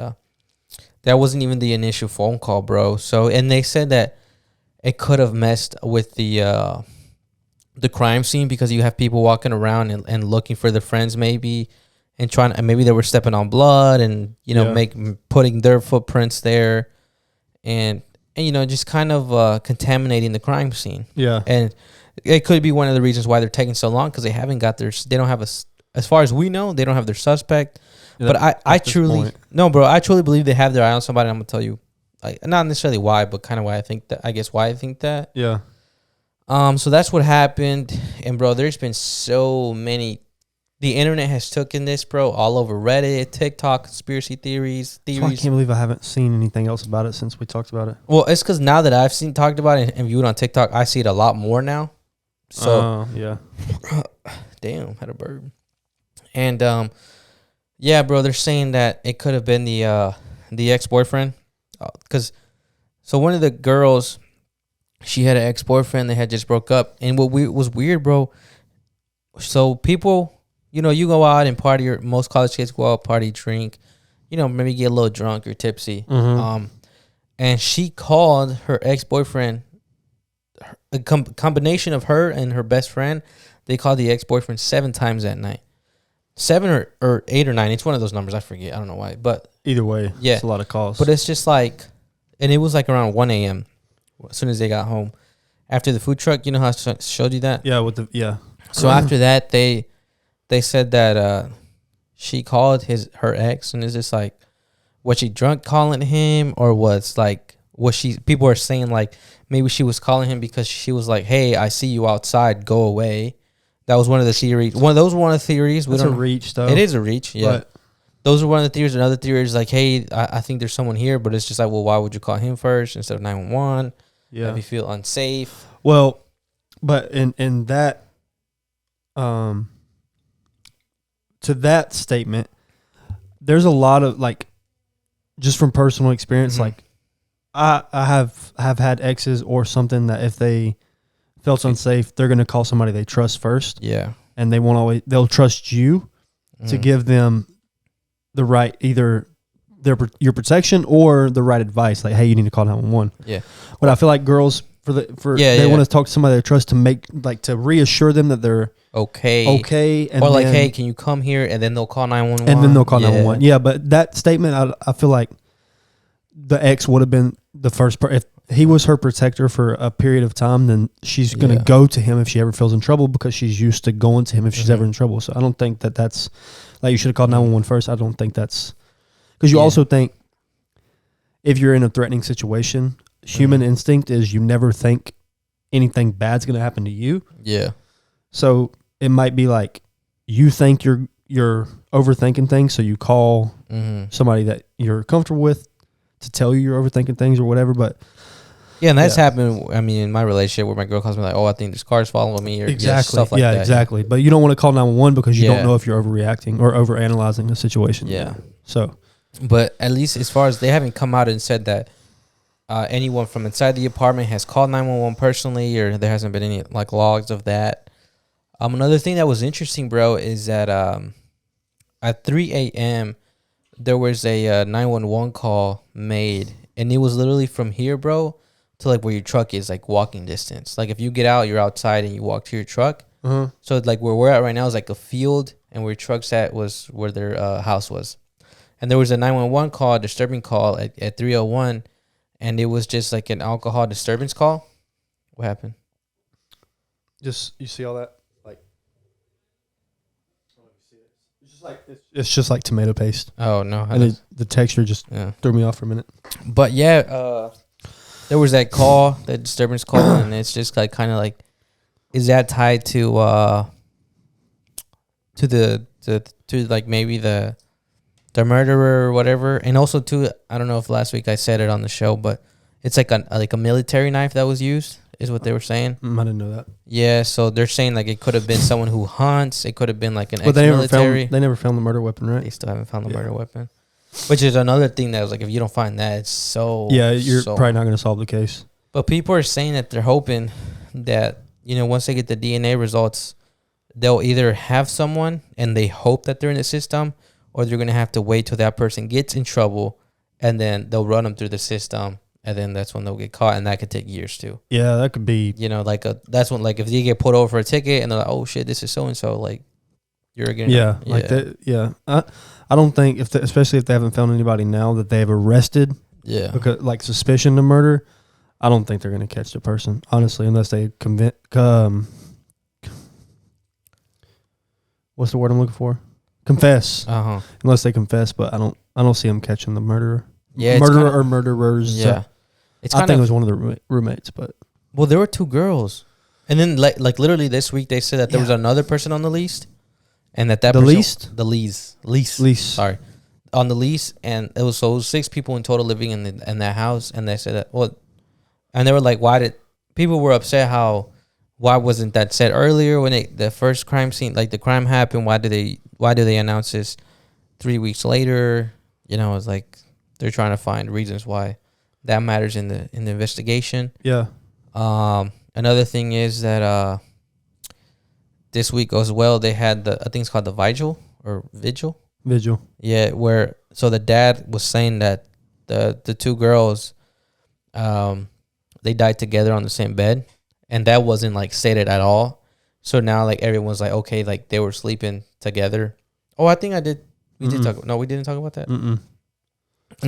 that wasn't even the initial phone call, bro. So, and they said that it could have messed with the crime scene because you have people walking around and looking for their friends maybe, and trying, and maybe they were stepping on blood and putting their footprints there, and just kind of contaminating the crime scene. Yeah, and it could be one of the reasons why they're taking so long, because they don't have as far as we know, they don't have their suspect. But I truly believe they have their eye on somebody. I'm gonna tell you, like, not necessarily why, but kind of why I think that. I guess why I think that. Yeah. So that's what happened, and bro, there's been so many. The internet has taken this, bro, all over Reddit, TikTok, conspiracy theories. So I can't believe I haven't seen anything else about it since we talked about it. Well, it's because now that I've talked about it and viewed on TikTok, I see it a lot more now. So yeah. Damn, had a burp. And yeah, bro, they're saying that it could have been the ex-boyfriend, because so one of the girls, she had an ex-boyfriend. They had just broke up, and what was weird, bro. So people, you go out and party. Or most college kids go out, party, drink, maybe get a little drunk or tipsy. Mm-hmm. And she called her ex-boyfriend. A combination of her and her best friend, they called the ex-boyfriend 7 times that night. 7 or 8 or 9. It's one of those numbers. I forget. I don't know why. But either way, yeah, it's a lot of calls. But it's just like, and it was like around 1 a.m. as soon as they got home. After the food truck, you know how I showed you that? Yeah. So after that, they said that she called her ex, and it's just like, was she drunk calling him, or people are saying like maybe she was calling him because she was like, "Hey, I see you outside, go away." That was one of the theories. One of the theories. That's a reach, though. It is a reach, yeah. But those are one of the theories. Another theory is like, "Hey, I think there's someone here," but it's just like, well, why would you call him first instead of 911? Yeah, if you feel unsafe. Well, but in that, to that statement, there's a lot of like, just from personal experience, Mm-hmm. like I have had exes or something that if they felt unsafe, they're gonna call somebody they trust first. Yeah, and they'll trust you to give them the right, either your protection or the right advice. Like, hey, you need to call 911. Yeah, but I feel like girls they want to talk to somebody they trust to reassure them that they're okay, and or like, hey, can you come here? And then they'll call 911. And then they'll call 911. Yeah, but that statement, I feel like the ex would have been the first person. If he was her protector for a period of time, then she's going to go to him if she ever feels in trouble, because she's used to going to him if she's ever in trouble. So I don't think that's like, you should have called 911 first. I don't think that's, because you also think if you're in a threatening situation, human instinct is you never think anything bad's going to happen to you. Yeah. So it might be like you think you're overthinking things, so you call somebody that you're comfortable with to tell you you're overthinking things or whatever. But yeah, and that's happened. I mean, in my relationship where my girl calls me like, "Oh, I think there's cars following me," or stuff like that. Yeah, exactly. But you don't want to call 911 because you don't know if you're overreacting or overanalyzing the situation. Yeah. So, but at least as far as they haven't come out and said that anyone from inside the apartment has called 911 personally, or there hasn't been any like logs of that. Another thing that was interesting, bro, is that at 3 a.m. there was a 911 call made, and it was literally from here, bro, to like where your truck is, like walking distance. Like if you get out, you're outside and you walk to your truck. So like where we're at right now is like a field, and where your truck's at was where their house was. And there was a 911 call, a disturbing call at 3:01, and it was just like an alcohol disturbance call. What happened? Just, you see all that? It's just like tomato paste. Oh no! And the texture just threw me off for a minute. But yeah, there was that call, that disturbance call, and it's just like kind of like, is that tied to like maybe the murderer or whatever? And also too, I don't know if last week I said it on the show, but it's like a military knife that was used, is what they were saying. I didn't know that. Yeah, so they're saying like it could have been someone who hunts. It could have been like an ex-military. They never found the murder weapon, right? They still haven't found the murder weapon, which is another thing that was like, if you don't find that, it's you're probably not going to solve the case. But people are saying that they're hoping that once they get the DNA results, they'll either have someone and they hope that they're in the system, or they're going to have to wait till that person gets in trouble, and then they'll run them through the system, and then that's when they'll get caught, and that could take years too. Yeah, that could be. That's when, like, if they get pulled over for a ticket and they're like, oh shit, this is so and so, like, you're again. Yeah, like that. Yeah, I don't think especially if they haven't found anybody now that they've arrested. Yeah, because like suspicion of murder, I don't think they're going to catch the person, honestly, unless they what's the word I'm looking for? Confess. Unless they confess, but I don't see them catching the murderer. Yeah, murderer or murderers. Yeah, I think it was one of the roommates, but there were 2 girls, and then like literally this week they said that there was another person on the lease, and that the lease. Sorry, on the lease, and it was 6 people in total living in that house, and they said that and they were like, people were upset why wasn't that said earlier when the first crime scene, like the crime happened? Why do they announce this 3 weeks later? It's like they're trying to find reasons why that matters in the investigation. Yeah. Another thing is that this week as well, they had I think it's called the vigil. Vigil. Yeah, so the dad was saying that the 2 girls, they died together on the same bed. And that wasn't like stated at all. So now like everyone's like, okay, like they were sleeping together. Oh, I think I did. We did talk. No, we didn't talk about that. No,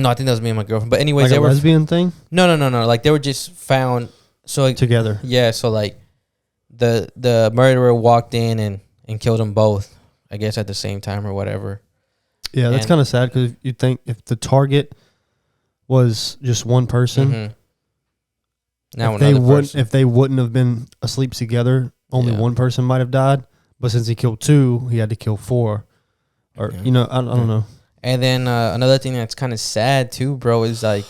I think that was me and my girlfriend. But anyways, like they a were lesbian thing. No. Like they were just found. So like, together. Yeah. So like the murderer walked in and killed them both, I guess at the same time or whatever. Yeah, that's kind of sad because you think if the target was just one person. Now if they wouldn't have been asleep together, only one person might have died. But since he killed 2, he had to kill 4. Or I don't know. And then another thing that's kind of sad too, bro, is like,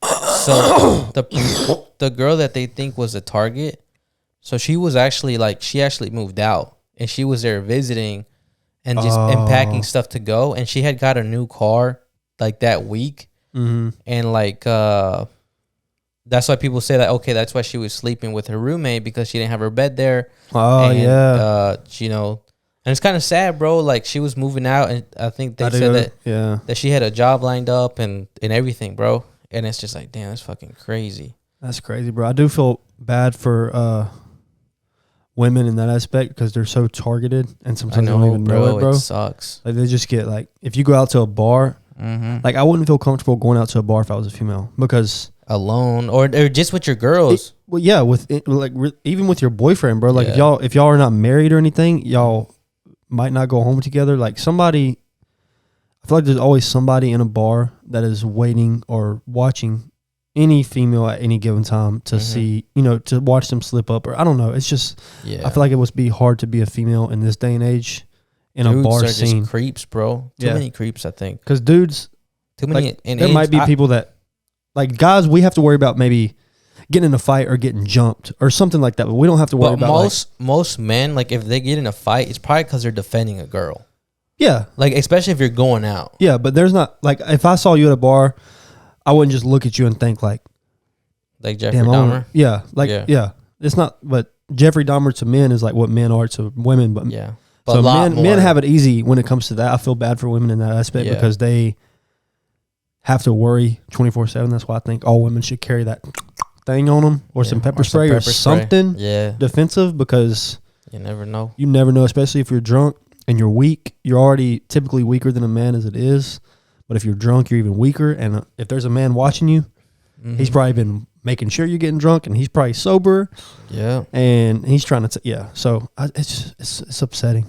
so the girl that they think was the target, so she was actually she actually moved out and she was there visiting and just unpacking stuff to go, and she had got a new car like that week, and like that's why people say that, okay, that's why she was sleeping with her roommate, because she didn't have her bed there. And it's kind of sad, bro. Like she was moving out, and I think they said that she had a job lined up and everything, bro. And it's just like, damn, that's fucking crazy. That's crazy, bro. I do feel bad for women in that aspect because they're so targeted, and sometimes they don't even know it, bro. It sucks. Like they just get like, if you go out to a bar, like I wouldn't feel comfortable going out to a bar if I was a female, because alone or just with your girls. Even with your boyfriend, bro. Like if y'all are not married or anything, y'all might not go home together. Like somebody, I feel like there's always somebody in a bar that is waiting or watching any female at any given time to see, to watch them slip up, or I don't know. It's just, I feel like it must be hard to be a female in this day and age in a bar scene. Just creeps, bro. Too many creeps, I think. Because dudes, too many. Like, there might be people that. Like, guys, we have to worry about maybe getting in a fight or getting jumped or something like that. But we don't have to worry about most men, like, if they get in a fight, it's probably because they're defending a girl. Yeah. Like, especially if you're going out. Yeah, but there's not, like, if I saw you at a bar, I wouldn't just look at you and think, like Jeffrey Dahmer? Yeah. It's not, but Jeffrey Dahmer to men is like what men are to women. But yeah. But so men have it easy when it comes to that. I feel bad for women in that aspect because they have to worry 24/7. That's why I think all women should carry that thing on them, or some pepper spray or something defensive, because you never know. You never know, especially if you're drunk and you're weak. You're already typically weaker than a man as it is, but if you're drunk, you're even weaker. And if there's a man watching you, he's probably been making sure you're getting drunk, and he's probably sober. Yeah, and he's trying to. So it's upsetting.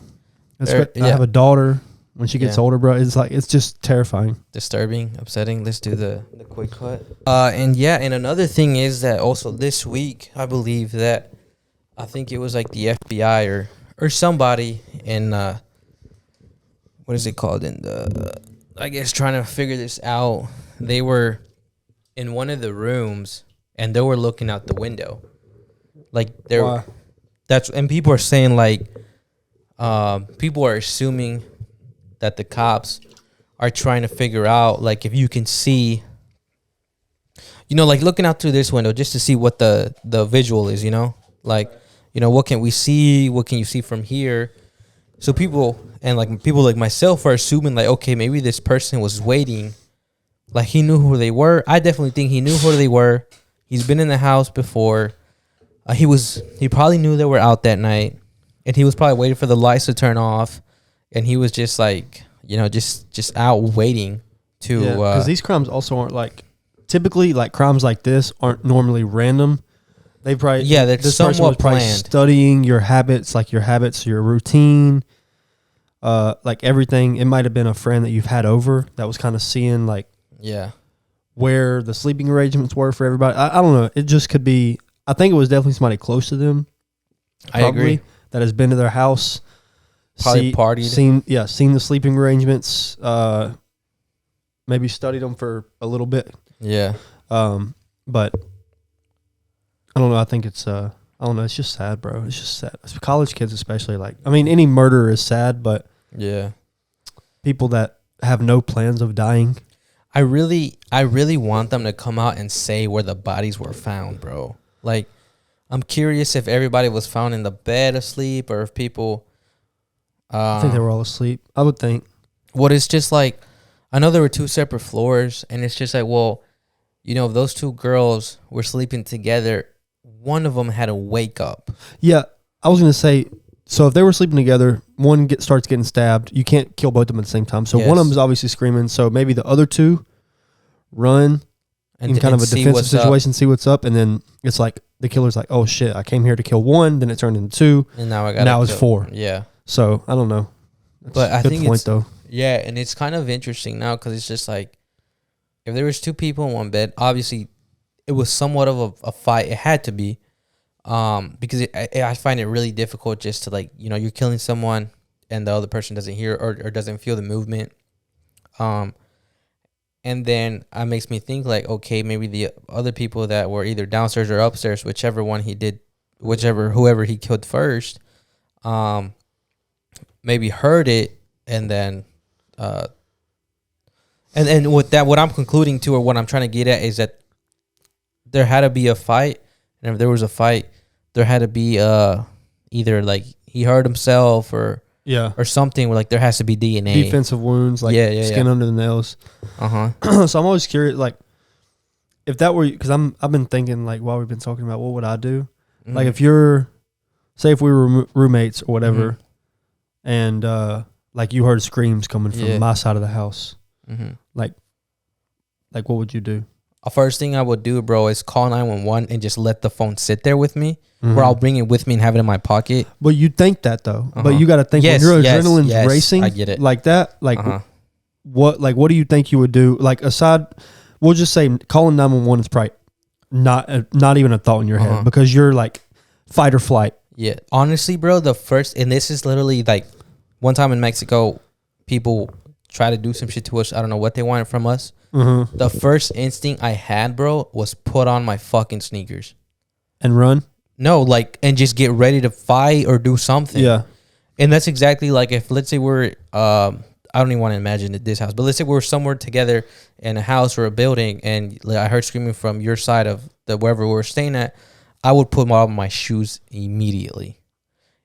I have a daughter. When she gets older, bro, it's just terrifying. Disturbing, upsetting. Let's do the quick cut. And another thing is that also this week, I believe that I think it was like the FBI or somebody in what is it called, in the, I guess, trying to figure this out. They were in one of the rooms and they were looking out the window. Like and people are saying like people are assuming that the cops are trying to figure out, like, if you can see, like looking out through this window just to see what the visual is, like, what can we see? What can you see from here? So people like myself are assuming like, okay, maybe this person was waiting. Like he knew who they were. I definitely think he knew who they were. He's been in the house before. He probably knew they were out that night, and he was probably waiting for the lights to turn off, and he was just like, just out waiting to. Because these crimes also aren't like typically like crimes like this aren't normally random. They probably they're this person was somewhat probably planned. studying your habits, your routine, like everything. It might have been a friend that you've had over that was kind of seeing like where the sleeping arrangements were for everybody. I don't know. It just could be. I think it was definitely somebody close to them. I agree. That has been to their house, probably partied, seen the sleeping arrangements, maybe studied them for a little bit. Yeah. But I don't know. I think it's I don't know. It's just sad, bro. It's just sad. College kids, especially. Like, I mean, any murder is sad, but people that have no plans of dying. I really want them to come out and say where the bodies were found, bro. Like, I'm curious if everybody was found in the bed asleep or if people. I think they were all asleep. I would think. What it's just like, I know there were 2 separate floors, and it's just like, well, if those 2 girls were sleeping together, one of them had to wake up. Yeah, I was gonna say. So if they were sleeping together, one starts getting stabbed. You can't kill both of them at the same time. So one of them is obviously screaming. So maybe the other 2 run in kind of a defensive situation, see what's up, and then it's like the killer's like, "Oh shit, I came here to kill 1." Then it turned into 2, and now it's 4. Yeah. So I don't know. That's but I good think point, it's though. Yeah, and it's kind of interesting now because it's just like, if there was 2 people in one bed, obviously it was somewhat of a fight. It had to be. Because I find it really difficult just to like, you're killing someone and the other person doesn't hear or doesn't feel the movement. And then it makes me think like, okay, maybe the other people that were either downstairs or upstairs, whoever he killed first, maybe heard it and then, and with that, what I'm concluding to or what I'm trying to get at is that there had to be a fight. And if there was a fight, there had to be either like he hurt himself or something where like there has to be DNA. Defensive wounds, like skin under the nails. So I'm always curious, like if that were, because I've been thinking like while we've been talking about what would I do, like if if we were roommates or whatever, and like you heard screams coming from my side of the house, like what would you do? The first thing I would do, bro, is call 911 and just let the phone sit there with me, or I'll bring it with me and have it in my pocket. Well, you'd think that though, but you got to think when your adrenaline's racing, I get it. Like that, like what do you think you would do? Like aside, we'll just say calling 911 is probably not even a thought in your head because you're like fight or flight. Yeah, honestly, bro, and this is literally like one time in Mexico, people try to do some shit to us. I don't know what they wanted from us. The first instinct I had, bro, was put on my fucking sneakers and run. No, like, and just get ready to fight or do something. Yeah, and that's exactly like if, let's say, we're I don't even want to imagine this house, but let's say we're somewhere together in a house or a building, and I heard screaming from your side of the wherever we're staying at. I would put on my shoes immediately.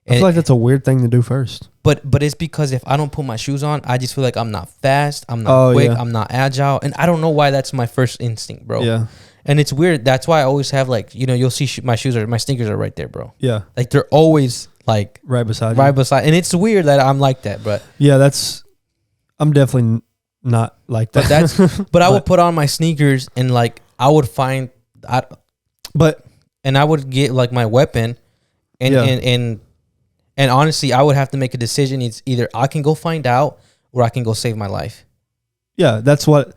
I feel like that's a weird thing to do first. But it's because if I don't put my shoes on, I just feel like I'm not fast, I'm not quick, I'm not agile, and I don't know why that's my first instinct, bro. Yeah. And it's weird. That's why I always have like, you'll see my sneakers are right there, bro. Yeah. Like they're always like right beside and it's weird that I'm like that, but yeah, I'm definitely not like that. But I would put on my sneakers and like I would find and I would get like my weapon and honestly, I would have to make a decision. It's either I can go find out or I can go save my life. Yeah, that's what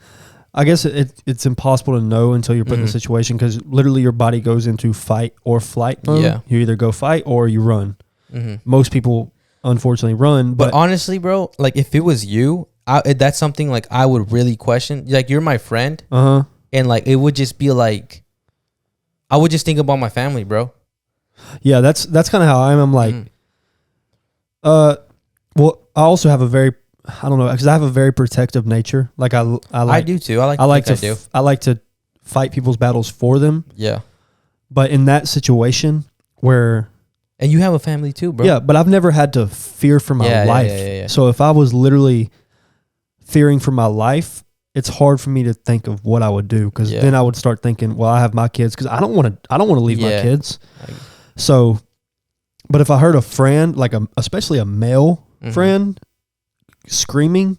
I guess it's impossible to know until you're put in the situation because literally your body goes into fight or flight mode. Yeah. You either go fight or you run. Most people, unfortunately, run. But honestly, bro, like if it was you, that's something like I would really question. Like you're my friend. And like it would just be like, I would just think about my family, bro. Yeah, that's kind of how I am. I'm like, well, I also have because I have a very protective nature. Like I do too. I like to fight people's battles for them. Yeah. But in that situation where And you have a family too, bro. Yeah, but I've never had to fear for my life. Yeah. So if I was literally fearing for my life, it's hard for me to think of what I would do, because then I would start thinking, well, I have my kids, because I don't want to leave my kids. So, but if I heard a friend, like especially a male friend, screaming,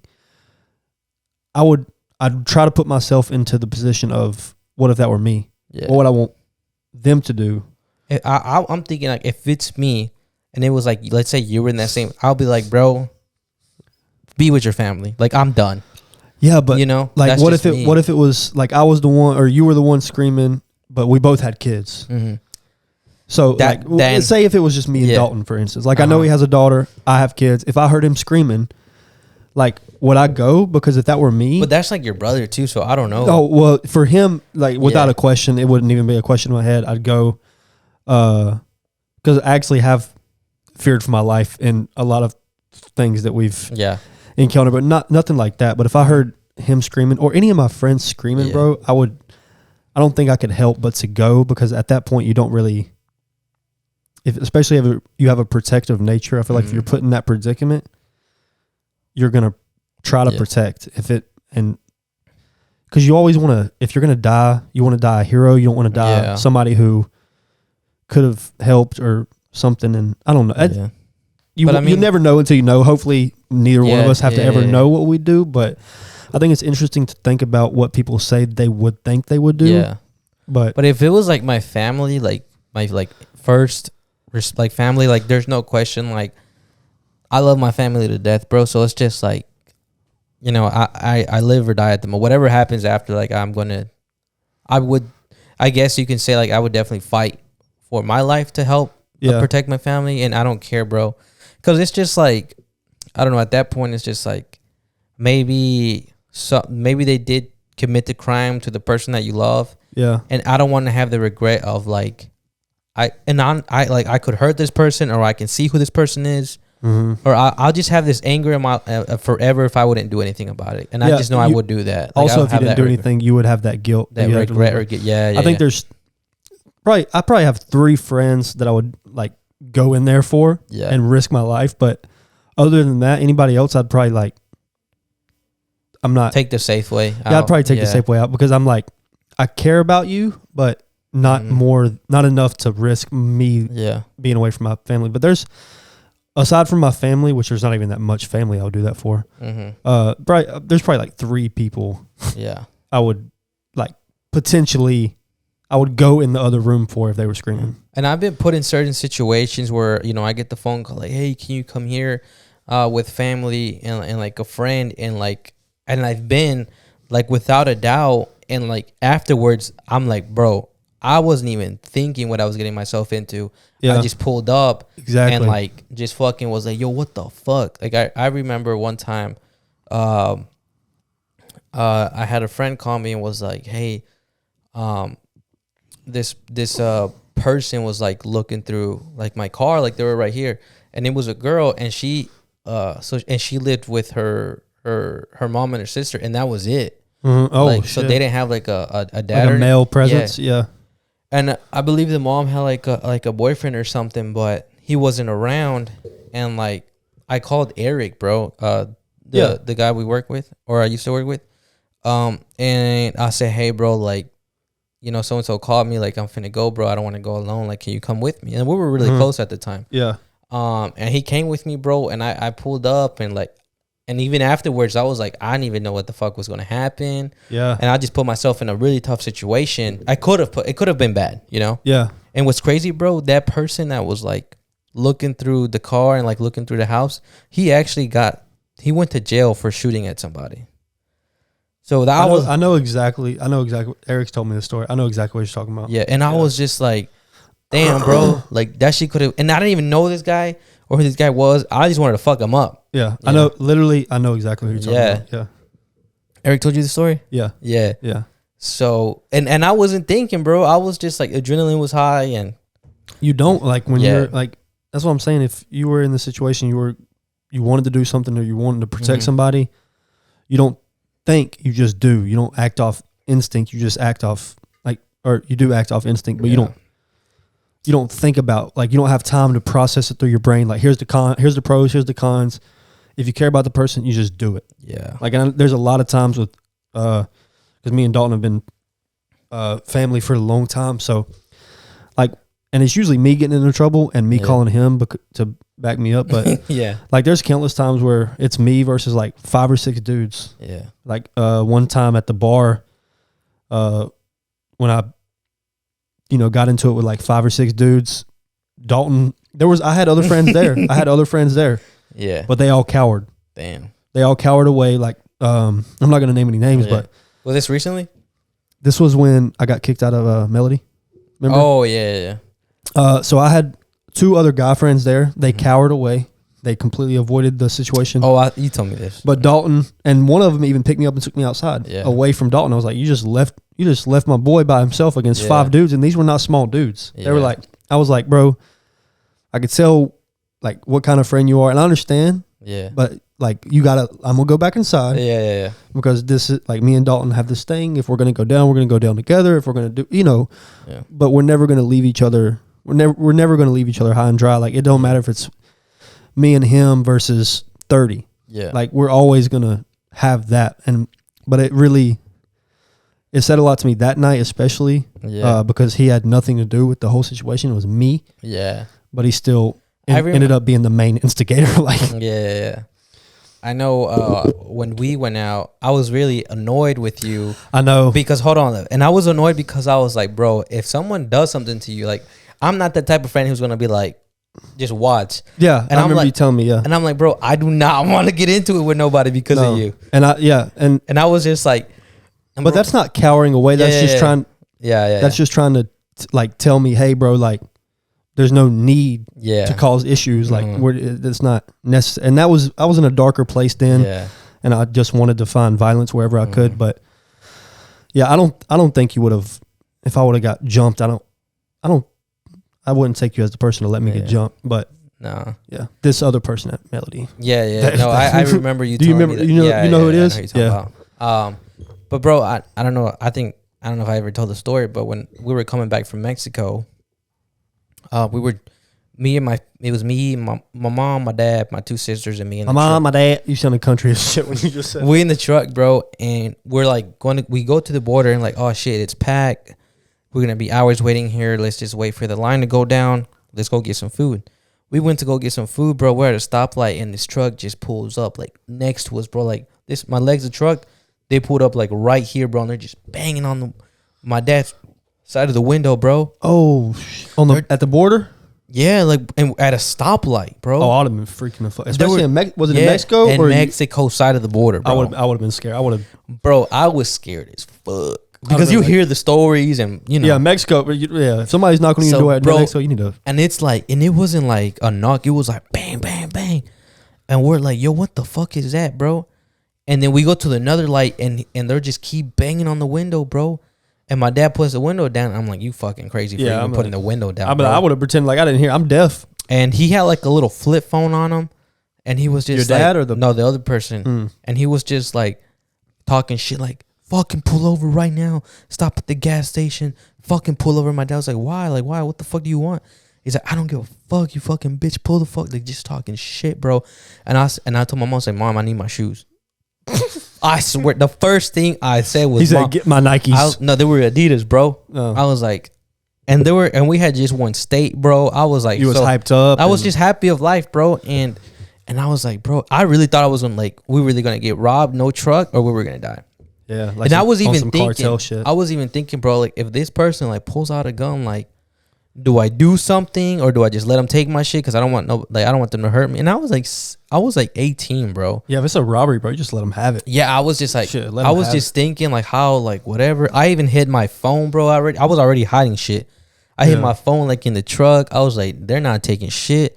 I'd try to put myself into the position of, what if that were me? Yeah. What would I want them to do? I'm thinking, like, if it's me and it was like, let's say you were in that same, I'll be like, bro, be with your family. Like, I'm done. Yeah, but you know, like, what if it was like I was the one, or you were the one screaming, but we both had kids. So let's say if it was just me and Dalton, for instance, like I know he has a daughter, I have kids. If I heard him screaming, like, would I go? Because if that were me, but that's like your brother too, so I don't know. Oh well, for him, like without a question, it wouldn't even be a question in my head. I'd go, because I actually have feared for my life in a lot of things that we've encountered, but nothing like that. But if I heard him screaming, or any of my friends screaming, bro, I don't think I could help but to go, because at that point you don't really, especially if you have a protective nature, I feel like if you're put in that predicament, you're going to try to protect and because you always want to, if you're going to die, you want to die a hero. You don't want to die somebody who could have helped or something. And I don't know. You never know until you know. Hopefully neither one of us have to ever know what we do, but I think it's interesting to think about what people say they would think they would do. Yeah. But if it was like my family, like my first like family, like there's no question, like I love my family to death, bro. So it's just like, you know, I live or die at them. Whatever happens after, like I guess you can say, like, I would definitely fight for my life to help protect my family. And I don't care, bro. Because it's just like, I don't know, at that point, it's just like, maybe they did commit the crime to the person that you love. Yeah. And I don't want to have the regret of like, I could hurt this person, or I can see who this person is. Or I'll just have this anger in my forever if I wouldn't do anything about it. And I just know I would do that. Like, also, if you didn't do anything, you would have that guilt. That regret. I think there's I probably have 3 friends that I would like go in there for and risk my life. But other than that, anybody else, I'd probably like, I'm not. Take the safe way out. Yeah, I'd probably take the safe way out, because I'm like, I care about you, but not enough to risk me being away from my family. But aside from my family, which there's not even that much family I would do that for, there's probably like 3 people I would like potentially, I would go in the other room for if they were screaming. And I've been put in certain situations where, you know, I get the phone call like, hey, can you come here with family and like a friend, and I've been like, without a doubt, and like afterwards I'm like, bro, I wasn't even thinking what I was getting myself into. I just pulled up and like just fucking was like, yo, what the fuck? Like I remember one time I had a friend call me and was like, hey, this person was like looking through like my car, like they were right here, and it was a girl, and she she lived with her mom and her sister, and that was it. Oh, like, shit. So they didn't have like a dad, like a male presence. Yeah. And I believe the mom had like a boyfriend or something, but he wasn't around. And like I called Eric, bro, the guy we work with, or I used to work with, and I said, hey, bro, like, you know, so and so called me, like, I'm finna go, bro. I don't want to go alone. Like, can you come with me? And we were really close at the time. Yeah. And he came with me, bro. And I pulled up, and like, and even afterwards, I was like, I didn't even know what the fuck was going to happen. Yeah. And I just put myself in a really tough situation. It could have been bad, you know? Yeah. And what's crazy, bro, that person that was like looking through the car and like looking through the house, he went to jail for shooting at somebody. So I know exactly. Eric's told me the story. I know exactly what you're talking about. Yeah. And I was just like, damn, bro, like that shit could have, and I didn't even know this guy or who this guy was. I just wanted to fuck him up. Yeah. I know exactly who you're talking about. Yeah. Eric told you the story? Yeah. Yeah. Yeah. So, and I wasn't thinking, bro. I was just like, adrenaline was high, and you don't like when you're like, that's what I'm saying. If you were in the situation, you wanted to do something, or you wanted to protect somebody, you don't think, you just do. You don't act off instinct. You just act off or you do act off instinct, but you don't. you don't think about, like, you don't have time to process it through your brain. Like, here's the pros, here's the cons. If you care about the person, you just do it. Yeah. Like, and there's a lot of times with, because me and Dalton have been family for a long time. So, like, and it's usually me getting into trouble and me calling him to back me up. But yeah, like, there's countless times where it's me versus like 5 or 6 dudes. Yeah. Like, one time at the bar, when I, got into it with like 5 or 6 dudes, Dalton, I had other friends there. Yeah. But they all cowered. Damn. They all cowered away. Like, I'm not going to name any names, but. Was this recently? This was when I got kicked out of Melody. Remember? Oh, yeah. So I had 2 other guy friends there. They cowered away. They completely avoided the situation. Oh, you told me this. But Dalton, and one of them even picked me up and took me outside, away from Dalton. I was like, you just left my boy by himself against 5 dudes, and these were not small dudes. They were like, I was like, bro, I could tell like what kind of friend you are, and I understand. Yeah. But like, I'm gonna go back inside. Yeah. Because this is like, me and Dalton have this thing. If we're gonna go down, we're gonna go down together. If we're gonna do, but we're never gonna leave each other. We're never gonna leave each other high and dry. Like, it don't matter if it's me and him versus 30. Yeah. Like, we're always gonna have that. But it said a lot to me that night, especially because he had nothing to do with the whole situation. It was me. Yeah. But he still ended up being the main instigator. Like, yeah. I know when we went out, I was really annoyed with you. I know. Because, hold on. And I was annoyed because I was like, bro, if someone does something to you, like, I'm not the type of friend who's going to be like, just watch. Yeah. And I remember you telling me, And I'm like, bro, I do not want to get into it with nobody because of you. And I was just like. But that's not cowering away. That's just trying. Yeah. That's just trying to like tell me, hey, bro, like, there's no need to cause issues. Like, it's not necessary. And I was in a darker place then. Yeah. And I just wanted to find violence wherever I could. But yeah, I don't think you would have, if I would have got jumped, I wouldn't take you as the person to let me get jumped. But no. Yeah. This other person at Melody. Yeah. No, I remember you. Do you remember? You know who it is? Yeah. But bro, I don't know. I don't know if I ever told the story, but when we were coming back from Mexico, it was me, my mom, my dad, my 2 sisters, and me. And my mom, my dad. You sounded country as shit when you just said. We in the truck, bro, and we're like we go to the border and like, oh shit, it's packed. We're gonna be hours waiting here. Let's just wait for the line to go down. Let's go get some food. We went to go get some food, bro. We're at a stoplight, and this truck just pulls up like next to us, bro. Like this, my legs of the truck. They pulled up like right here, bro, and they're just banging on my dad's side of the window, bro. Oh, at the border? Yeah, like and at a stoplight, bro. Oh, I'd have been freaking the fuck. Especially in Mexico. Was it in Mexico? In Mexico side of the border, bro. I would have been scared. Bro, I was scared as fuck. Because you hear the stories and, Yeah, Mexico. Yeah, if somebody's knocking on your door at Mexico, you need to. And it's like, and it wasn't like a knock. It was like bang, bang, bang. And we're like, yo, what the fuck is that, bro? And then we go to another light, and they're just keep banging on the window, bro. And my dad puts the window down. I'm like, you fucking crazy for even putting the window down, I would have pretended like I didn't hear. I'm deaf. And he had like a little flip phone on him. And he was just your dad or the other person. And he was just like talking shit like, fucking pull over right now. Stop at the gas station. Fucking pull over. My dad was like, why? Like, why? What the fuck do you want? He's like, I don't give a fuck. You fucking bitch. Pull the fuck. Like, just talking shit, bro. And I told my mom, I was like, Mom, I need my shoes. I swear, the first thing I said was, he said, get my Nikes. No, they were Adidas, bro. Oh. I was like, and we had just won state, bro. I was like, you was hyped up. I was just happy of life, bro. And I was like, bro, I really thought I was gonna we were either gonna get robbed, no truck, or we were gonna die. Yeah, like, and I was even thinking, bro, like, if this person like pulls out a gun, like, do I do something or do I just let them take my shit? Because I don't want I don't want them to hurt me. And I was like 18, bro. Yeah, if it's a robbery, bro, you just let them have it. Yeah, I was just like, I was just thinking like how, like, whatever. I even hid my phone, bro. I was already hiding shit. I hid my phone like in the truck. I was like, they're not taking shit,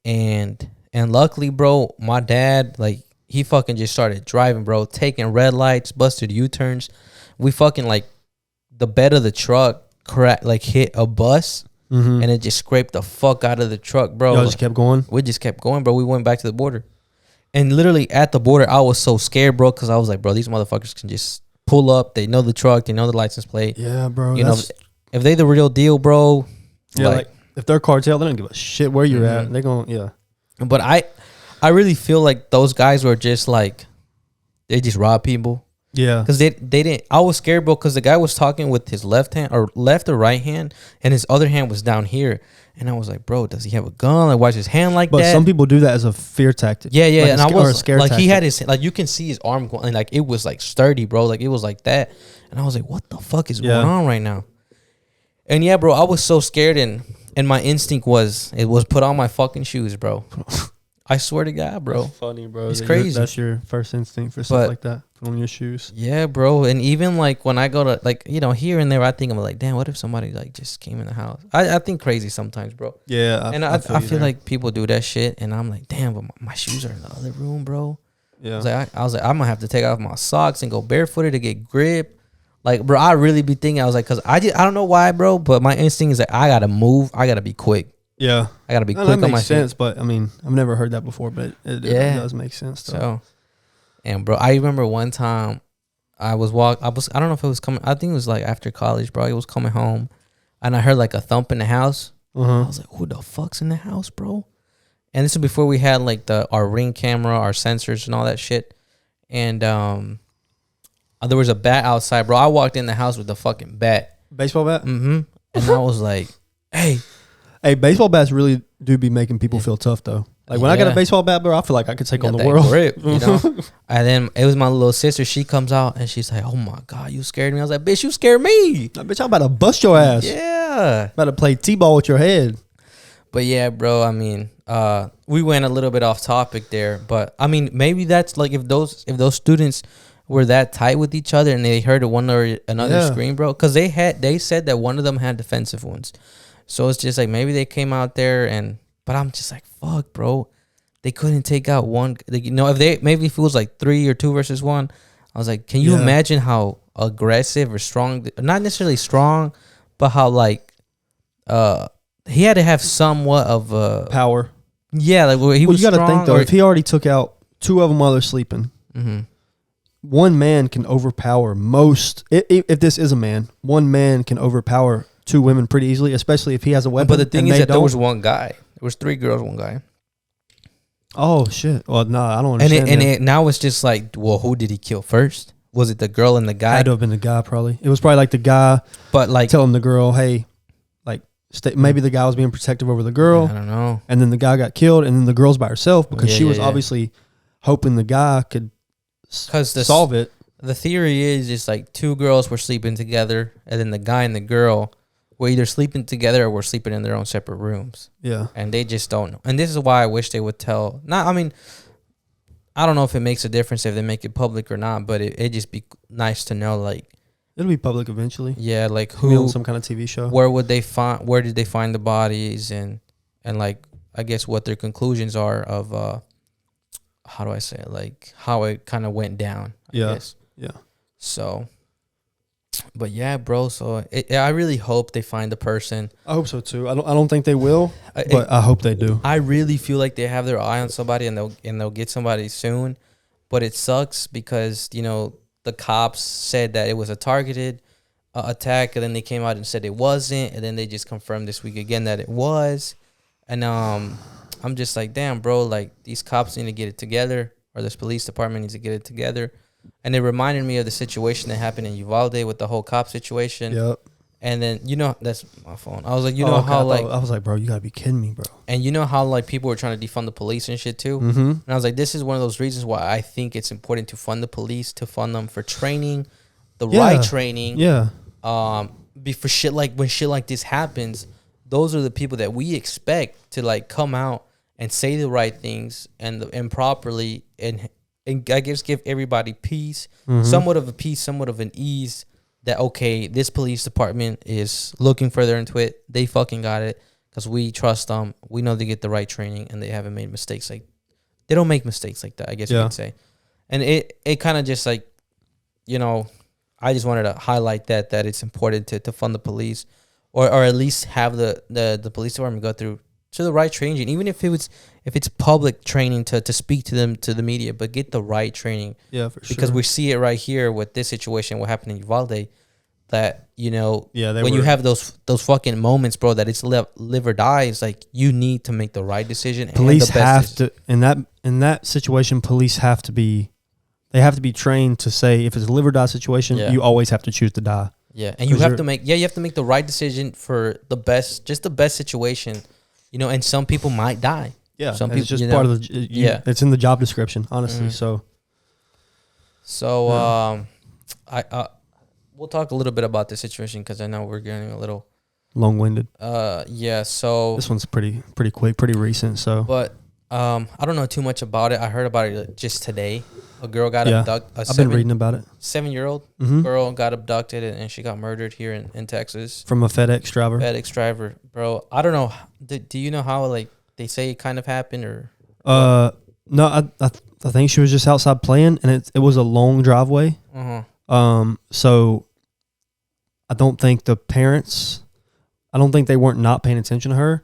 and luckily, bro, my dad, like, he fucking just started driving, bro, taking red lights, busted U-turns. We fucking, like, the bed of the truck hit a bus, and it just scraped the fuck out of the truck, bro. Y'all just kept going? We just kept going, bro. We went back to the border. And literally at the border, I was so scared, bro, because I was like, bro, these motherfuckers can just pull up. They know the truck. They know the license plate. Yeah, bro. If they the real deal, bro, Yeah, like if they're cartel, they don't give a shit where you're at. They're going, yeah. But I really feel like those guys were just like, they just rob people. Yeah. Because they didn't, I was scared, bro, because the guy was talking with his left or right hand, and his other hand was down here. And I was like, bro, does he have a gun? Like, why is his hand like that? But some people do that as a fear tactic. Yeah, yeah. Like and I was scare like, tactic. he had his, like, you can see his arm going, and like, it was like sturdy, bro. Like, it was like that. And I was like, what the fuck is going on right now? And yeah, bro, I was so scared, and my instinct was, put on my fucking shoes, bro. I swear to God, bro. That's funny, bro. It's crazy. That's your first instinct for stuff like that. Put on your shoes. Yeah, bro. And even like when I go to, like, you know, here and there, I think I'm like, damn, what if somebody like just came in the house? I think crazy sometimes, bro. Yeah. I feel like people do that shit, and I'm like, damn, but my shoes are in the other room, bro. Yeah. I was like, I'm gonna have to take off my socks and go barefooted to get grip. Like, bro, I really be thinking, I was like, cause I don't know why, bro, but my instinct is like, I gotta move. I gotta be quick. Yeah, I gotta be quick on my sense, sense, but I mean, I've never heard that before, but it does make sense. So, and bro, I remember one time I don't know if it was coming. I think it was like after college, bro. I was coming home, and I heard like a thump in the house. I was like, who the fuck's in the house, bro? And this was before we had like our Ring camera, our sensors, and all that shit. And there was a bat outside, bro. I walked in the house with a fucking bat, baseball bat. And I was like, hey. Hey, baseball bats really do be making people feel tough, though. Like, when I got a baseball bat, bro, I feel like I could take on the world. Grip, you know? And then it was my little sister. She comes out, and she's like, oh, my God, you scared me. I was like, bitch, you scared me. Bitch, I'm about to bust your ass. Yeah. About to play T-ball with your head. But, yeah, bro, I mean, we went a little bit off topic there. But, I mean, maybe that's, like, if those students were that tight with each other and they heard one or another scream, bro. Because they said that one of them had defensive wounds. So it's just like maybe they came out there but I'm just like, fuck, bro. They couldn't take out one. You know, if it was like 3 or 2 versus 1, I was like, can you imagine how aggressive or strong, not necessarily strong, but how like he had to have somewhat of power. Yeah, like he was. You got to think though, if he already took out 2 of them while they're sleeping, one man can overpower most. If this is a man, one man can overpower 2 women pretty easily, especially if he has a weapon. But the thing is that there was one guy. There was 3 girls, one guy. Oh, shit. Well, no, I don't understand. And now it's just like, well, who did he kill first? Was it the girl and the guy? Had to have been the guy, probably. It was probably like the guy, but like telling the girl, hey, like, maybe the guy was being protective over the girl. I don't know. And then the guy got killed, and then the girl's by herself because she was obviously hoping the guy could solve it. The theory is just like 2 girls were sleeping together, and then the guy and the girl were either sleeping together or were sleeping in their own separate rooms. Yeah. And they just don't know. And this is why I wish they would tell. I mean, I don't know if it makes a difference if they make it public or not, but it'd just be nice to know, like. It'll be public eventually. Yeah, like who. On some kind of TV show. Where did they find the bodies and like, I guess what their conclusions are of, how do I say it? Like, how it kind of went down, I guess. Yeah. So. But yeah, bro. So I really hope they find the person. I hope so too. I don't think they will, but I hope they do. I really feel like they have their eye on somebody and they'll get somebody soon. But it sucks because, you know, the cops said that it was a targeted attack, and then they came out and said it wasn't, and then they just confirmed this week again that it was. And I'm just like, damn, bro. Like, these cops need to get it together, or this police department needs to get it together. And it reminded me of the situation that happened in Uvalde with the whole cop situation. Yep. And then, you know, that's my phone. I was like, I was like, bro, you gotta be kidding me, bro. And you know how like people were trying to defund the police and shit too. Mm-hmm. And I was like, this is one of those reasons why I think it's important to fund the police, to fund them for training, right training. Yeah. For shit like when shit like this happens, those are the people that we expect to like come out and say the right things and properly and I guess give everybody peace, somewhat of a peace, somewhat of an ease that, okay, this police department is looking further into it. They fucking got it because we trust them. We know they get the right training and they haven't made mistakes. Like, they don't make mistakes like that, I guess you could say. And it kind of just like, you know, I just wanted to highlight that it's important to fund the police or at least have the police department go through to the right training, even if it's public training to speak to them, to the media, but get the right training. Yeah, for sure. Because we see it right here with this situation, what happened in Uvalde. that, you know, Yeah, when you have those fucking moments, bro, that it's live or die, it's like you need to make the right decision. Police and the best have to in that situation. Police have to be trained to say if it's a live or die situation, you always have to choose to die. Yeah, and you have to make the right decision for the best situation, you know. And some people might die. Yeah, some people it's just part of the it's in the job description, honestly. So we'll talk a little bit about this situation because I know we're getting a little long-winded. So this one's pretty quick, pretty recent. So, but I don't know too much about it. I heard about it just today. A girl got abducted. I've been reading about it. 7-year-old girl got abducted and she got murdered here in Texas from a FedEx driver. Bro. I don't know. Do you know how like they say it kind of happened or? No, I think she was just outside playing and it was a long driveway. So I don't think the parents. I don't think they weren't not paying attention to her.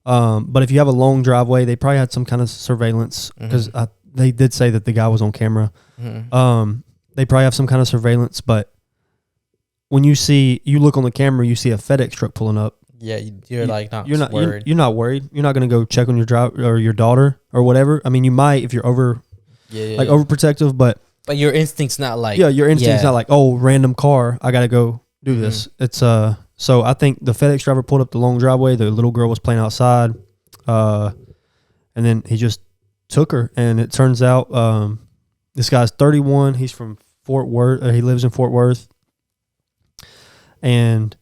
But if you have a long driveway, they probably had some kind of surveillance because they did say that the guy was on camera. They probably have some kind of surveillance, but when you look on the camera, you see a FedEx truck pulling up. Yeah, you're not worried. You're not worried. You're not going to go check on your or your daughter or whatever. I mean, you might if you're overprotective, but your instinct's not like your instinct's not like, oh, random car, I got to go do this. It's so I think the FedEx driver pulled up the long driveway. The little girl was playing outside, and then he just took her. And it turns out this guy's 31. He's from Fort Worth. He lives in Fort Worth, and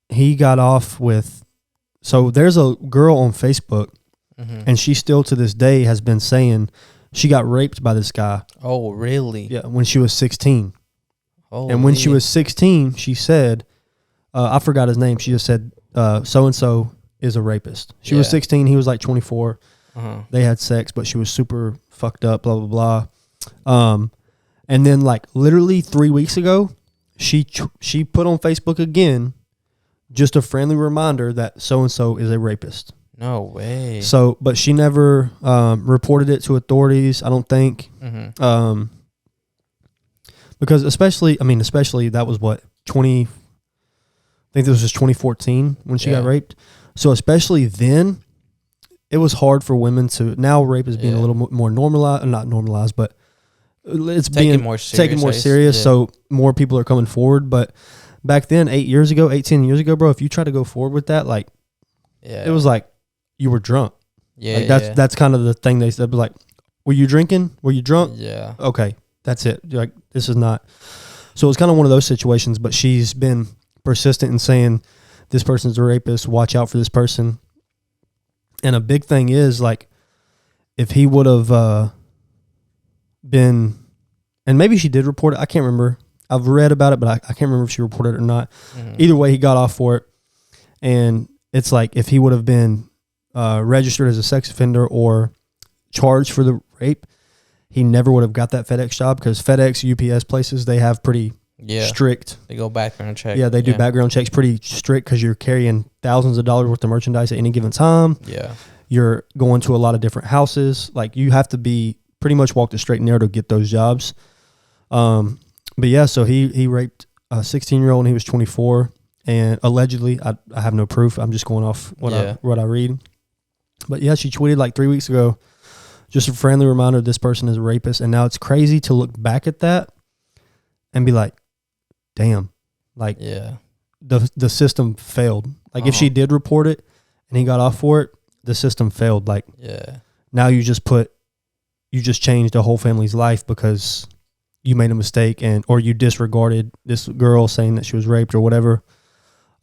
he got off with. So there's a girl on Facebook, and she still to this day has been saying she got raped by this guy. Oh, really? Yeah, when she was 16. Oh, and when she was 16, she said, I forgot his name. She just said, so-and-so is a rapist. She was 16. He was like 24. They had sex, but she was super fucked up, blah, blah, blah. And then like literally 3 weeks ago, she put on Facebook again, just a friendly reminder that so-and-so is a rapist. No way. So, but she never reported it to authorities, I don't think. Because especially that was what, I think this was 2014 when she got raped. So especially then, it was hard for women to, now rape is being a little more normalized, not normalized, but it's taken more serious. So more people are coming forward. But back then, 18 years ago, bro, if you try to go forward with that, like, it was like you were drunk. Yeah. Like that's kind of the thing they said, like, were you drinking? Were you drunk? Yeah. Okay. That's it. You're like, this is not. So it's kind of one of those situations, but she's been persistent in saying this person's a rapist, watch out for this person. And a big thing is like, if he would have been, and maybe she did report it. I can't remember. I've read about it, but I can't remember if she reported it or not. Either way, he got off for it. And it's like, if he would have been registered as a sex offender or charged for the rape, he never would have got that FedEx job because FedEx, UPS places, they have pretty strict. They go background check. Yeah, they do background checks pretty strict because you're carrying thousands of dollars worth of merchandise at any given time. Yeah. You're going to a lot of different houses. Like, you have to be pretty much walk the straight and narrow to get those jobs. But yeah, so he raped a 16-year-old and he was 24. And allegedly, I have no proof. I'm just going off what I read. But yeah, she tweeted like 3 weeks ago, just a friendly reminder this person is a rapist. And now it's crazy to look back at that and be like, damn, like the system failed. Like if she did report it and he got off for it, the system failed. Like now you just changed a whole family's life because you made a mistake or you disregarded this girl saying that she was raped or whatever.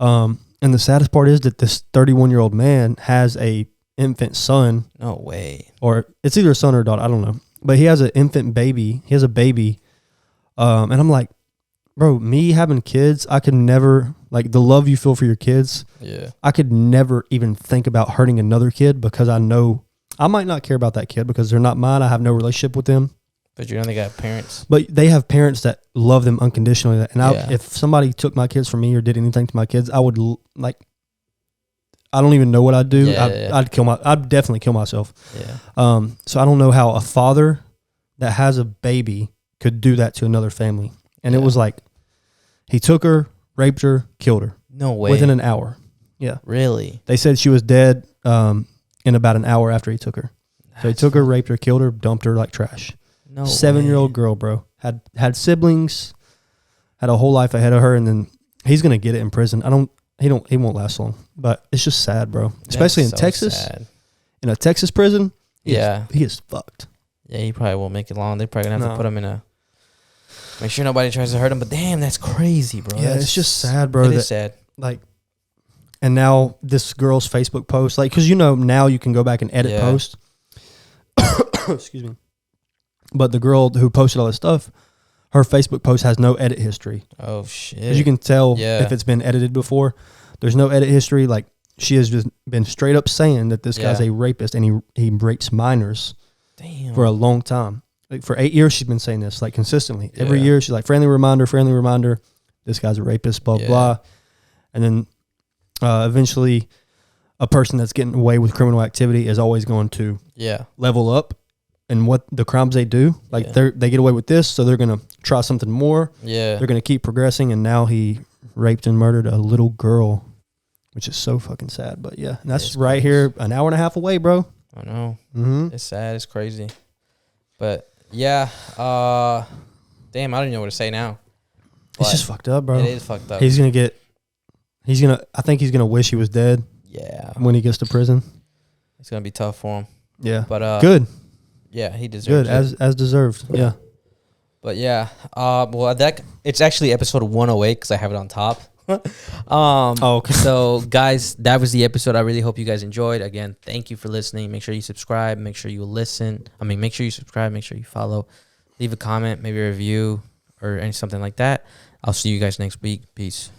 And the saddest part is that this 31-year-old man has a infant son. No way. Or it's either a son or a daughter. I don't know. But he has an infant baby. He has a baby. And I'm like, bro, me having kids, I could never, like the love you feel for your kids. Yeah. I could never even think about hurting another kid because I know I might not care about that kid because they're not mine. I have no relationship with them. But you know they got parents. But they have parents that love them unconditionally. And if somebody took my kids from me or did anything to my kids, I would like, I don't even know what I'd do. I'd definitely kill myself. Yeah. So I don't know how a father that has a baby could do that to another family. And it was like, He took her, raped her, killed her. No way. Within an hour. Yeah. Really? They said she was dead in about an hour after he took her. So he took her, raped her, killed her, dumped her like trash. No 7-year-old girl, bro. Had siblings, had a whole life ahead of her, and then he's gonna get it in prison. He won't last long. But it's just sad, bro. Especially in Texas. Sad. In a Texas prison. He is fucked. Yeah, he probably won't make it long. They're probably gonna have to put him in a. Make sure nobody tries to hurt him. But damn, that's crazy, bro. Yeah, it's just sad, bro. It is sad. Like, and now this girl's Facebook post, like, because now you can go back and edit posts. Excuse me. But the girl who posted all this stuff, her Facebook post has no edit history. Oh shit! As you can tell, if it's been edited before, there's no edit history. Like, she has just been straight up saying that this guy's a rapist and he rapes minors. Damn. For a long time. Like, for 8 years, she's been saying this, like, consistently. Every year, she's like, friendly reminder. This guy's a rapist, blah, blah. And then eventually, a person that's getting away with criminal activity is always going to level up in what the crimes they do. Like, they get away with this, so they're going to try something more. Yeah. They're going to keep progressing, and now he raped and murdered a little girl, which is so fucking sad. But, and that's right here, an hour and a half away, bro. I know. Mm-hmm. It's sad. It's crazy. But, damn, I don't even know what to say now. But it's just fucked up, bro. It is fucked up. I think he's going to wish he was dead. Yeah. When he gets to prison. It's going to be tough for him. Yeah. But, good. Yeah, he deserves it. As deserved. Yeah. But, it's actually episode 108 because I have it on top. Okay. So guys, that was the episode. I really hope you guys enjoyed. Again, thank you for listening. Make sure you subscribe, make sure you listen. Make sure you subscribe, make sure you follow, leave a comment, maybe a review or something like that. I'll see you guys next week. Peace.